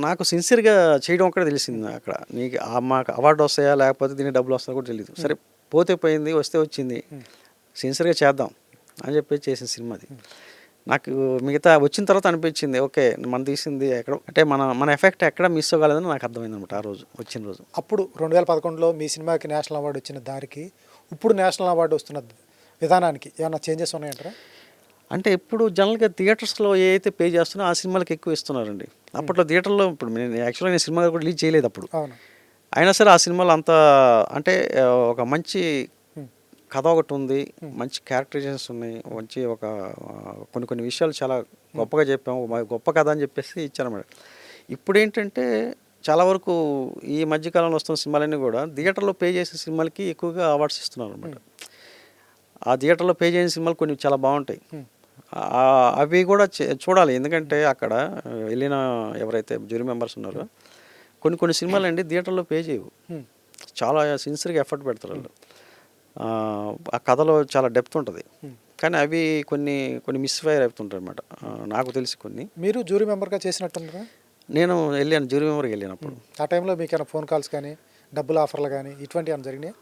నాకు సిన్సియర్గా చేయడం ఒక్కడే తెలిసింది అక్కడ. నీకు మాకు అవార్డు వస్తాయా లేకపోతే దీనికి డబ్బులు వస్తాయో కూడా తెలియదు. సరే పోతే పోయింది, వస్తే వచ్చింది, సిన్సియర్గా చేద్దాం అని చెప్పి చేసిన సినిమా అది. నాకు మిగతా వచ్చిన తర్వాత అనిపించింది ఓకే మనం తీసింది ఎక్కడ అంటే మన ఎఫెక్ట్ ఎక్కడ మిస్ అవ్వలేదని నాకు అర్థమైంది అనమాట ఆ రోజు వచ్చిన రోజు. అప్పుడు 2011లో మీ సినిమాకి నేషనల్ అవార్డు వచ్చిన దారికి ఇప్పుడు నేషనల్ అవార్డు వస్తున్న విధానానికి ఏమైనా చేంజెస్ ఉన్నాయంటారా? అంటే ఇప్పుడు జనరల్గా థియేటర్స్లో ఏ అయితే పే చేస్తున్నా ఆ సినిమాలకు ఎక్కువ ఇస్తున్నారండి. అప్పట్లో థియేటర్లో ఇప్పుడు నేను యాక్చువల్గా నేను సినిమా కూడా రిలీజ్ చేయలేదు అప్పుడు. అయినా సరే ఆ సినిమాలో అంత అంటే ఒక మంచి కథ ఒకటి ఉంది, మంచి క్యారెక్టరైజేషన్స్ ఉన్నాయి, మంచి ఒక కొన్ని విషయాలు చాలా గొప్పగా చెప్పాము, గొప్ప కథ అని చెప్పేసి ఇచ్చారన్నమాట. ఇప్పుడు ఏంటంటే చాలా వరకు ఈ మధ్యకాలంలో వస్తున్న సినిమాలన్నీ కూడా థియేటర్లో పే చేసే సినిమాలకి ఎక్కువగా అవార్డ్స్ ఇస్తున్నారు అనమాట. ఆ థియేటర్లో పే చేసిన సినిమాలు కొన్ని చాలా బాగుంటాయి, అవి కూడా చూడాలి. ఎందుకంటే అక్కడ వెళ్ళిన ఎవరైతే జ్యూరీ మెంబర్స్ ఉన్నారో కొన్ని సినిమాలు అండి థియేటర్లో పే చేయవు, చాలా సిన్సియర్గా ఎఫర్ట్ పెడతారు వాళ్ళు. ఆ కథలో చాలా డెప్త్ ఉంటుంది, కానీ అవి కొన్ని మిస్ఫైర్ అవుతుంటాయి అనమాట. నాకు తెలిసి కొన్ని. మీరు జ్యూరీ మెంబర్గా చేసినట్టున్నారా? నేను వెళ్ళాను, జ్యూరీ మెంబర్కి వెళ్ళినప్పుడు. ఆ టైంలో మీకు ఏమైనా ఫోన్ కాల్స్ కానీ డబ్బులు ఆఫర్లు కానీ ఇటువంటివి ఏమైనా జరిగినాయి?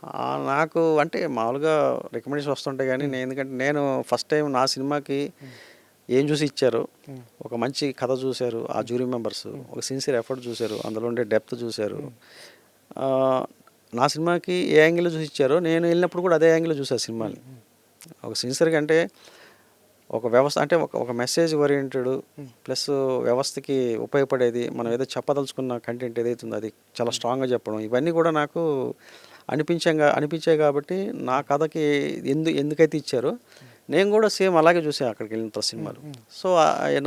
నాకు అంటే మామూలుగా రికమెండేషన్ వస్తుంటాయి, కానీ ఎందుకంటే నేను ఫస్ట్ టైం నా సినిమాకి ఏం చూసి ఇచ్చారు, ఒక మంచి కథ చూశారు ఆ జ్యూరీ మెంబర్స్, ఒక సిన్సియర్ ఎఫర్ట్ చూశారు, అందులో ఉండే డెప్త్ చూశారు. నా సినిమాకి ఏ యాంగిల్లో చూసి ఇచ్చారో నేను వెళ్ళినప్పుడు కూడా అదే యాంగిల్లో చూసాను సినిమాని. ఒక సిన్సియర్గా అంటే ఒక వ్యవస్థ అంటే ఒక మెసేజ్ ఓరియంటెడ్ ప్లస్ వ్యవస్థకి ఉపయోగపడేది, మనం ఏదో చెప్పదలుచుకున్న కంటెంట్ ఏదైతే ఉందో అది చాలా స్ట్రాంగ్గా చెప్పడం, ఇవన్నీ కూడా నాకు అనిపించాయి కాబట్టి నా కథకి ఎందుకైతే ఇచ్చారో నేను కూడా సేమ్ అలాగే చూసాను అక్కడికి వెళ్ళిన తర్వాత సినిమాలు. సో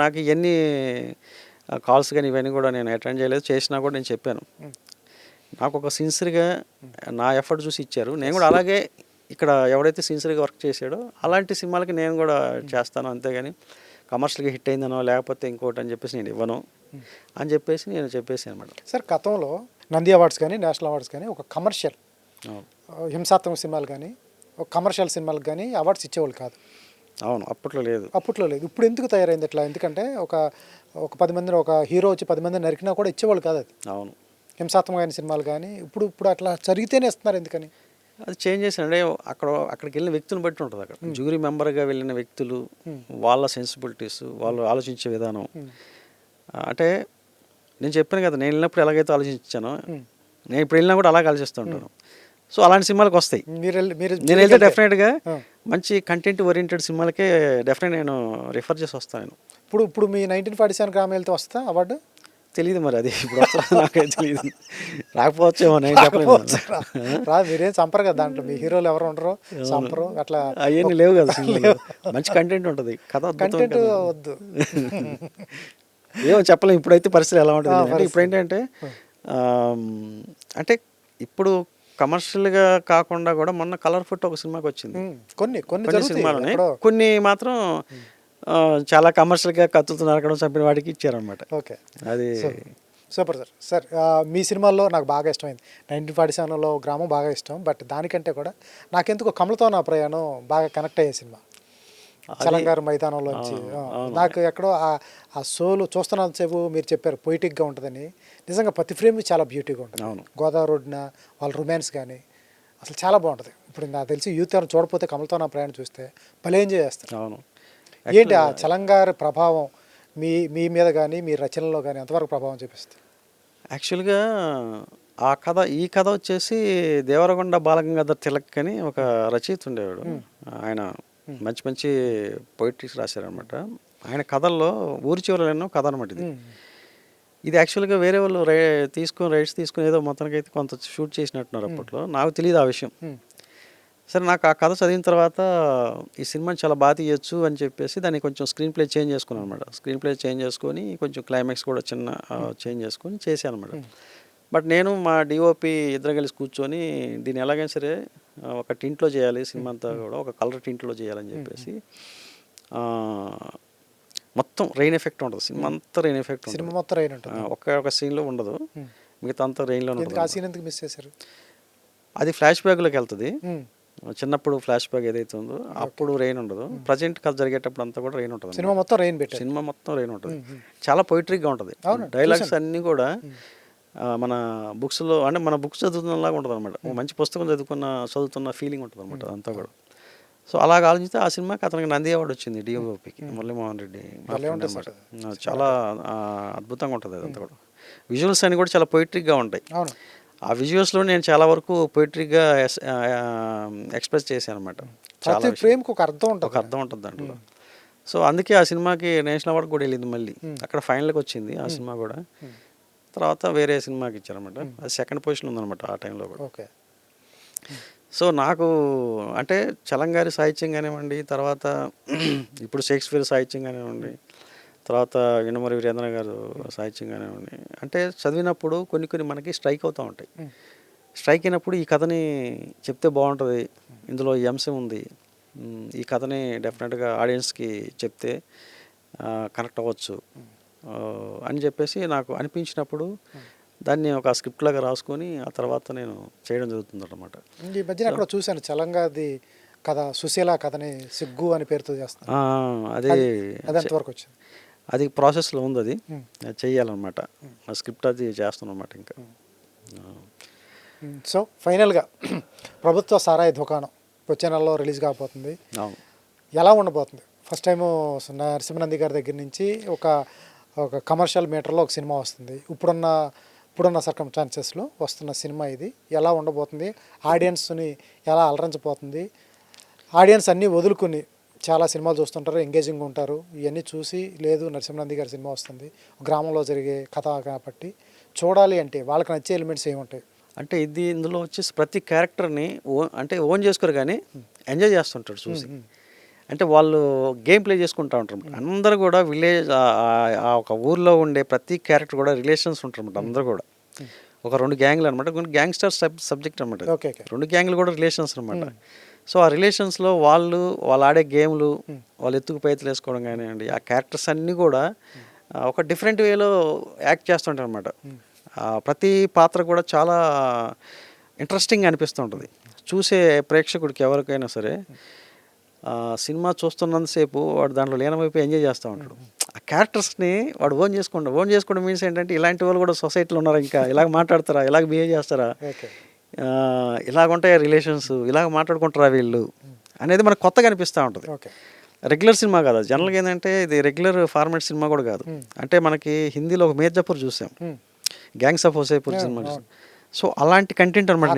నాకు ఇవన్నీ కాల్స్ కానీ ఇవన్నీ కూడా నేను అటెండ్ చేయలేదు, చేసినా కూడా నేను చెప్పాను. నాకు ఒక సిన్సియర్గా నా ఎఫర్ట్ చూసి ఇచ్చారు, నేను కూడా అలాగే ఇక్కడ ఎవడైతే సిన్సియర్గా వర్క్ చేశాడో అలాంటి సినిమాలకి నేను కూడా చేస్తాను, అంతేగాని కమర్షియల్గా హిట్ అయిందనో లేకపోతే ఇంకోటి అని చెప్పేసి నేను ఇవ్వను అని చెప్పేసి నేను చెప్పేసి అనమాట. సార్ గతంలో నంది అవార్డ్స్ కానీ నేషనల్ అవార్డ్స్ కానీ ఒక కమర్షియల్ హింసాత్మక సినిమాలు కానీ ఒక కమర్షియల్ సినిమాలకు కానీ అవార్డ్స్ ఇచ్చేవాళ్ళు కాదు. అవును, అప్పట్లో లేదు. ఇప్పుడు ఎందుకు తయారైంది ఇట్లా? ఎందుకంటే ఒక 10 మందిని ఒక హీరో వచ్చి 10 మందిని నరికినా కూడా ఇచ్చేవాళ్ళు కాదు అది. అవును, హింసాత్మకమైన సినిమాలు కానీ ఇప్పుడు అట్లా జరిగితేనే ఇస్తున్నారు. ఎందుకని అది చేంజ్ చేశానంటే అక్కడికి వెళ్ళిన వ్యక్తులను బట్టి ఉంటుంది. అక్కడ జ్యూరీ మెంబర్గా వెళ్ళిన వ్యక్తులు, వాళ్ళ సెన్సిబిలిటీస్, వాళ్ళు ఆలోచించే విధానం. అంటే నేను చెప్పాను కదా, నేను వెళ్ళినప్పుడు ఎలాగైతే ఆలోచించానో నేను ఇప్పుడు వెళ్ళినా కూడా అలాగే ఆలోచిస్తుంటాను. సో అలాంటి సినిమాలకు వస్తాయి. నేను వెళ్తే డెఫినెట్గా మంచి కంటెంట్ ఓరియంటెడ్ సినిమాలకే డెఫినెట్ నేను రిఫర్ చేసి వస్తాను. ఇప్పుడు మీ 1947 గ్రామ వెళ్తే వస్తా అవార్డు తెలియదు మరి, అది ఇప్పుడు వస్తుందో నాకైతే తెలియదు, రాకపోవచ్చేమో, నేను చెప్పలేను. రాదు, మీరేం చంపరు కదా దాంట్లో, మీ హీరోలు ఎవరు ఉండరు, చంపరు అట్లా అవన్నీ లేవు కదా. మంచి కంటెంట్ ఉంటుంది, కథ కంటెంట్ వద్దు. ఏమో చెప్పలేము ఇప్పుడైతే పరిస్థితి ఎలా ఉంటుంది. అంటే ఇప్పుడు ఏంటంటే అంటే ఇప్పుడు కమర్షియల్గా కాకుండా కూడా మొన్న కలర్ ఫోటో ఒక సినిమాకి వచ్చింది. కొన్ని సినిమాలు కొన్ని మాత్రం చాలా కమర్షియల్గా కత్తులతో నరకడం, చంపిన వాడికి ఇచ్చారనమాట. ఓకే, అది సూపర్ సార్. మీ సినిమాల్లో నాకు బాగా ఇష్టమైంది 1947లో గ్రామం బాగా ఇష్టం. బట్ దానికంటే కూడా నాకెందుకు కమలతో నా ప్రయాణం బాగా కనెక్ట్ అయ్యే సినిమా. చలంగారు మైదానంలోంచి నాకు ఎక్కడో ఆ సోలు చూస్తున్నంతసేపు మీరు చెప్పారు పొయిటిక్గా ఉంటుందని. నిజంగా ప్రతి ఫ్రేమ్ చాలా బ్యూటీగా ఉంటుంది. గోదావరి రోడ్డున వాళ్ళ రొమాన్స్ కానీ అసలు చాలా బాగుంటుంది. ఇప్పుడు నాకు తెలిసి యూత్ ఎవరు చూడకపోతే కమలతో నా ప్రయాణం చూస్తే భలే ఎంజాయ్ చేస్తారు. అవును, ఏంటి ఆ చలంగారి ప్రభావం మీ మీద కానీ మీ రచనలో కానీ ఎంతవరకు ప్రభావం చూపిస్తుంది? యాక్చువల్గా ఈ కథ వచ్చేసి దేవరకొండ బాలగంగాధర్ తిలక్ అని ఒక రచయిత ఉండేవాడు. ఆయన మంచి మంచి పొయిట్రీస్ రాశారనమాట. ఆయన కథల్లో ఊరి చివరలో కథ అనమాట ఇది యాక్చువల్గా వేరే వాళ్ళు రైట్స్ తీసుకుని ఏదో మొత్తానికైతే కొంత షూట్ చేసినట్టున్నారు అప్పట్లో, నాకు తెలియదు ఆ విషయం. సరే, నాకు ఆ కథ చదివిన తర్వాత ఈ సినిమాని చాలా బాగా తీయచ్చు అని చెప్పేసి దాన్ని కొంచెం స్క్రీన్ ప్లే చేంజ్ చేసుకున్నాను అనమాట. స్క్రీన్ ప్లే చేంజ్ చేసుకొని కొంచెం క్లైమాక్స్ కూడా చిన్న చేంజ్ చేసుకొని చేశాను అనమాట. బట్ నేను మా డిఓపి ఇద్దరు కలిసి కూర్చొని దీన్ని ఎలాగైనా సరే ఒక టింట్లో చేయాలి, సినిమా అంతా కూడా ఒక కలర్ టింట్లో చేయాలని చెప్పేసి మొత్తం రెయిన్ ఎఫెక్ట్ ఉంటుంది, సినిమా అంతా రెయిన్ ఎఫెక్ట్ ఉంటుంది. సినిమా మొత్తం రెయిన్ ఉంటుంది, ఒక సీన్లో ఉండదు, మిగతా అంతా రెయిన్లో ఉంటుంది. ఆ సీన్ ఎందుకు మిస్ చేశారు? అది ఫ్లాష్ బ్యాక్లోకి వెళ్తుంది. చిన్నప్పుడు ఫ్లాష్ బ్యాక్ ఏదైతే ఉందో అప్పుడు రెయిన్ ఉండదు, ప్రజెంట్ కథ జరిగేటప్పుడు అంతా కూడా రెయిన్ ఉంటుంది. సినిమా మొత్తం రెయిన్ పెట్టారు, సినిమా మొత్తం రెయిన్ ఉంటుంది. చాలా పొయిట్రిక్గా ఉంటుంది. డైలాగ్స్ అన్నీ కూడా మన బుక్స్లో అంటే మన బుక్స్ చదువుతున్నలాగా ఉంటుంది అనమాట. మంచి పుస్తకం చదువుతున్న ఫీలింగ్ ఉంటుంది అనమాట అంతా కూడా. సో అలాగ ఆలోచిస్తే ఆ సినిమాకి అతనికి నంది అవార్డు వచ్చింది, డిఓపికి మురళీమోహన్ రెడ్డి అనమాట. చాలా అద్భుతంగా ఉంటుంది అదంతా కూడా. విజువల్స్ అన్నీ కూడా చాలా పొయిట్రిక్గా ఉంటాయి. ఆ విజువల్స్లో నేను చాలా వరకు పొయిట్రిక్గా ఎక్స్ప్రెస్ చేశాను అనమాట. చాలా ఫ్రేమ్కి ఒక అర్థం ఉంటుంది దాంట్లో. సో అందుకే ఆ సినిమాకి నేషనల్ అవార్డు కూడా వెళ్ళింది. మళ్ళీ అక్కడ ఫైనల్కి వచ్చింది ఆ సినిమా కూడా. తర్వాత వేరే సినిమాకి ఇచ్చారనమాట, అది సెకండ్ పొజిషన్ ఉందన్నమాట ఆ టైంలో కూడా. ఓకే. సో నాకు అంటే చలంగారి సాహిత్యం కానివ్వండి, తర్వాత ఇప్పుడు షేక్స్పియర్ సాహిత్యం కానివ్వండి, తర్వాత యండమూరి వీరేంద్ర గారు సాహిత్యం కానివ్వండి, అంటే చదివినప్పుడు కొన్ని మనకి స్ట్రైక్ అవుతూ ఉంటాయి. స్ట్రైక్ అయినప్పుడు ఈ కథని చెప్తే బాగుంటుంది, ఇందులో ఈ అంశం ఉంది, ఈ కథని డెఫినెట్గా ఆడియన్స్కి చెప్తే కనెక్ట్ అవ్వచ్చు అని చెప్పేసి నాకు అనిపించినప్పుడు దాన్ని ఒక స్క్రిప్ట్ లాగా రాసుకొని ఆ తర్వాత నేను చేయడం జరుగుతుంది అన్నమాట. ఈ మధ్యన అక్కడ చూశాను చలంగాది కథ, సుశీల కథని సిగ్గు అని పేరుతో చేస్తాను, అది ఎంతవరకు వచ్చింది? అది ప్రాసెస్లో ఉంది, అది చెయ్యాలన్నమాట. ఆ స్క్రిప్ట్ అది చేస్తున్నాను అన్నమాట ఇంకా. సో ఫైనల్గా ప్రభుత్వ సారాయి దుకాణం వచ్చే నెలలో రిలీజ్ కాబోతుంది. ఎలా ఉండబోతుంది? ఫస్ట్ టైము నరసింహనంది గారి దగ్గర నుంచి ఒక కమర్షియల్ మీటర్లో ఒక సినిమా వస్తుంది. ఇప్పుడున్న సర్కమ్స్టాన్సెస్లో వస్తున్న సినిమా ఇది ఎలా ఉండబోతుంది? ఆడియన్స్ని ఎలా అలరించబోతుంది? ఆడియన్స్ అన్నీ వదులుకుని చాలా సినిమాలు చూస్తుంటారు, ఎంగేజింగ్ ఉంటారు. ఇవన్నీ చూసి లేదు నరసింహనంది గారి సినిమా వస్తుంది, గ్రామంలో జరిగే కథ కాబట్టి చూడాలి అంటే వాళ్ళకి నచ్చే ఎలిమెంట్స్ ఏముంటాయి? అంటే ఇందులో వచ్చేసి ప్రతి క్యారెక్టర్ని అంటే ఓన్ చేసుకోరు కానీ ఎంజాయ్ చేస్తుంటాడు చూసి. అంటే వాళ్ళు గేమ్ ప్లే చేసుకుంటూ ఉంటారు. అందరూ కూడా విలేజ్ ఆ ఒక ఊర్లో ఉండే ప్రతి క్యారెక్టర్ కూడా రిలేషన్స్ ఉంటారన్నమాట. అందరూ కూడా ఒక 2 గ్యాంగ్లు అనమాట, గ్యాంగ్స్టర్ సబ్జెక్ట్ అనమాట. Okay okay. 2 గ్యాంగ్లు కూడా రిలేషన్స్ అనమాట. సో ఆ రిలేషన్స్లో వాళ్ళు ఆడే గేమ్లు, వాళ్ళు ఎత్తుకు పైతులు వేసుకోవడం కానివ్వండి, ఆ క్యారెక్టర్స్ అన్నీ కూడా ఒక డిఫరెంట్ వేలో యాక్ట్ చేస్తుంటారు అనమాట. ప్రతి పాత్ర కూడా చాలా ఇంట్రెస్టింగ్ అనిపిస్తూ ఉంటుంది చూసే ప్రేక్షకుడికి ఎవరికైనా సరే. సినిమా చూస్తున్నంతసేపు వాడు దాంట్లో లీనమైపోయి ఎంజాయ్ చేస్తూ ఉంటాడు. ఆ క్యారెక్టర్స్ని వాడు ఓన్ చేసుకోవడం మీన్స్ ఏంటంటే ఇలాంటి వాళ్ళు కూడా సొసైటీలో ఉన్నారా, ఇంకా ఇలాగ మాట్లాడతారా, ఇలాగ బిహేవ్ చేస్తారా, ఇలాగ ఉంటాయి రిలేషన్స్, ఇలాగ మాట్లాడుకుంటారా వీళ్ళు అనేది మనకు కొత్తగా అనిపిస్తూ ఉంటుంది. రెగ్యులర్ సినిమా కాదు, జనరల్గా ఏంటంటే ఇది రెగ్యులర్ ఫార్మాట్ సినిమా కూడా కాదు. అంటే మనకి హిందీలో ఒక మిర్జాపూర్ చూసాం, గ్యాంగ్స్ ఆఫ్ వసైపూర్ సినిమా చూసాం. సో అలాంటి కంటెంట్ అనమాట,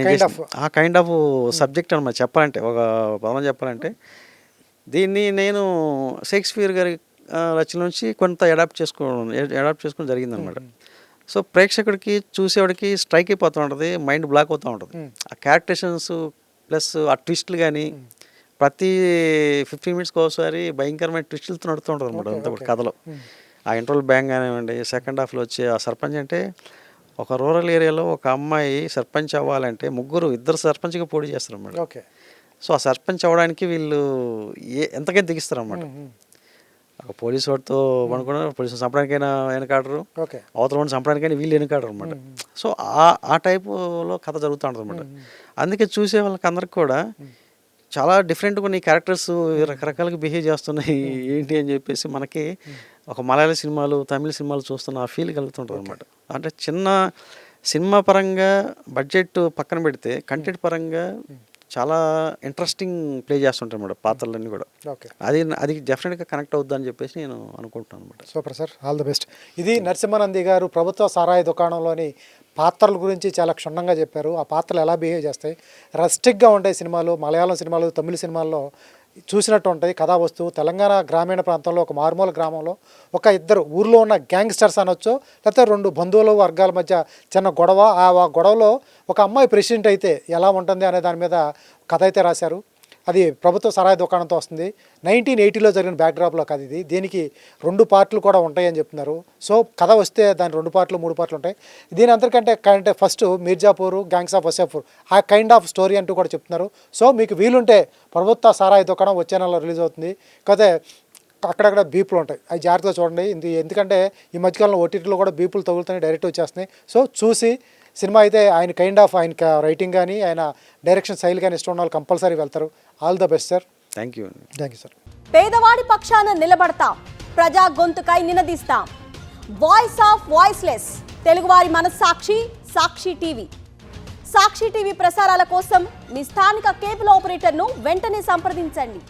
ఆ కైండ్ ఆఫ్ సబ్జెక్ట్ అనమాట. చెప్పాలంటే ఒక పదం చెప్పాలంటే దీన్ని నేను షేక్స్పియర్ గారి రచన నుంచి కొంత అడాప్ట్ చేసుకోవడం జరిగిందనమాట. సో ప్రేక్షకుడికి చూసేవాడికి స్ట్రైక్ అయిపోతూ ఉంటుంది, మైండ్ బ్లాక్ అవుతూ ఉంటుంది. ఆ క్యారెక్టరేషన్స్ ప్లస్ ఆ ట్విస్ట్లు కానీ ప్రతి 15 మినిట్స్కి ఒకసారి భయంకరమైన ట్విస్టులతో నడుతూ ఉంటుంది అనమాట అంతా కూడా కథలో. ఆ ఇంటర్వల్ బ్యాంగ్ కానివ్వండి, సెకండ్ హాఫ్లో వచ్చే ఆ సర్పంచ్ అంటే ఒక రూరల్ ఏరియాలో ఒక అమ్మాయి సర్పంచ్ అవ్వాలంటే ఇద్దరు సర్పంచ్గా పోటీ చేస్తారు అన్నమాట. ఓకే. సో ఆ సర్పంచ్ అవ్వడానికి వీళ్ళు ఎంతకైనా దిగిస్తారు అన్నమాట. ఒక పోలీసు వాడితో పనుకున్న పోలీసు చంపడానికైనా వెనకాడరు, అవతల వాడిని చంపడానికైనా వీళ్ళు వెనకాడరు అనమాట. సో ఆ టైపులో కథ జరుగుతూ ఉంటుంది అనమాట. అందుకే చూసే వాళ్ళకి అందరికి కూడా చాలా డిఫరెంట్గా కొన్ని క్యారెక్టర్స్ రకరకాలుగా బిహేవ్ చేస్తున్నాయి ఏంటి అని చెప్పేసి మనకి ఒక మలయాళ సినిమాలు, తమిళ సినిమాలు చూస్తున్న ఆ ఫీల్ కలుగుతుంటుంది అనమాట. అంటే చిన్న సినిమా పరంగా బడ్జెట్ పక్కన పెడితే కంటెంట్ పరంగా చాలా ఇంట్రెస్టింగ్ ప్లే చేస్తుంటారు అన్నమాట పాత్రలన్నీ కూడా. అది డెఫినెట్గా కనెక్ట్ అవుద్దని చెప్పేసి నేను అనుకుంటున్నాను అనమాట. Super sir, all the best. ఇది నరసింహనంది గారు ప్రభుత్వ సారాయి దుకాణంలోని పాత్రల గురించి చాలా క్షుణ్ణంగా చెప్పారు. ఆ పాత్రలు ఎలా బిహేవ్ చేస్తాయి, రస్టిక్గా ఉంటాయి సినిమాలు, మలయాళం సినిమాలు, తమిళ సినిమాల్లో చూసినట్టు ఉంటాయి కథా వస్తువు. తెలంగాణ గ్రామీణ ప్రాంతంలో ఒక మారుమూల గ్రామంలో ఒక ఇద్దరు ఊర్లో ఉన్న గ్యాంగ్స్టర్స్ అనొచ్చు, లేకపోతే 2 బంధువుల వర్గాల మధ్య చిన్న గొడవ. ఆ గొడవలో ఒక అమ్మాయి ప్రెసిడెంట్ అయితే ఎలా ఉంటుంది అనే దాని మీద కథ అయితే రాశారు. అది ప్రభుత్వ సరాయి దుకాణంతో వస్తుంది. 1980లో జరిగిన బ్యాక్డ్రాప్లో కథ ఇది. దీనికి 2 పార్ట్లు కూడా ఉంటాయని చెప్తున్నారు. సో కథ వస్తే దాని 2 పార్ట్లు 3 పార్ట్లు ఉంటాయి. దీని అంతకంటే ఫస్ట్ మిర్జాపూర్, గ్యాంగ్స్ ఆఫ్ వసైపూర్ ఆ కైండ్ ఆఫ్ స్టోరీ అంటూ కూడా చెప్తున్నారు. సో మీకు వీలుంటే ప్రభుత్వ సారాయి దుకాణం వచ్చే నెలలో రిలీజ్ అవుతుంది. కాకపోతే అక్కడక్కడ బీపులు ఉంటాయి, అవి జాగ్రత్తగా చూడండి. ఎందుకంటే ఈ మధ్యకాలంలో ఓటీటీలో కూడా బీపులు తగులుతున్నాయి, డైరెక్ట్ వచ్చేస్తున్నాయి. సో చూసి సినిమా అయితే ఆయన కైండ్ ఆఫ్ ఆయన రైటింగ్ కానీ ఆయన డైరెక్షన్ శైలి కానీ ఇష్టం ఉన్న వాళ్ళు కంపల్సరీ వెళ్తారు. All the best sir. Thank you sir. పేదవాడి పక్షాన నిలబడతాం, ప్రజా గొంతుకై నినదిస్తాం. వాయిస్ ఆఫ్ వాయిస్లెస్, తెలుగువారి మనస్సాక్షి, సాక్షి టీవీ. సాక్షి టీవీ ప్రసారాల కోసం మీ స్థానిక కేబుల్ ఆపరేటర్ను వెంటనే సంప్రదించండి.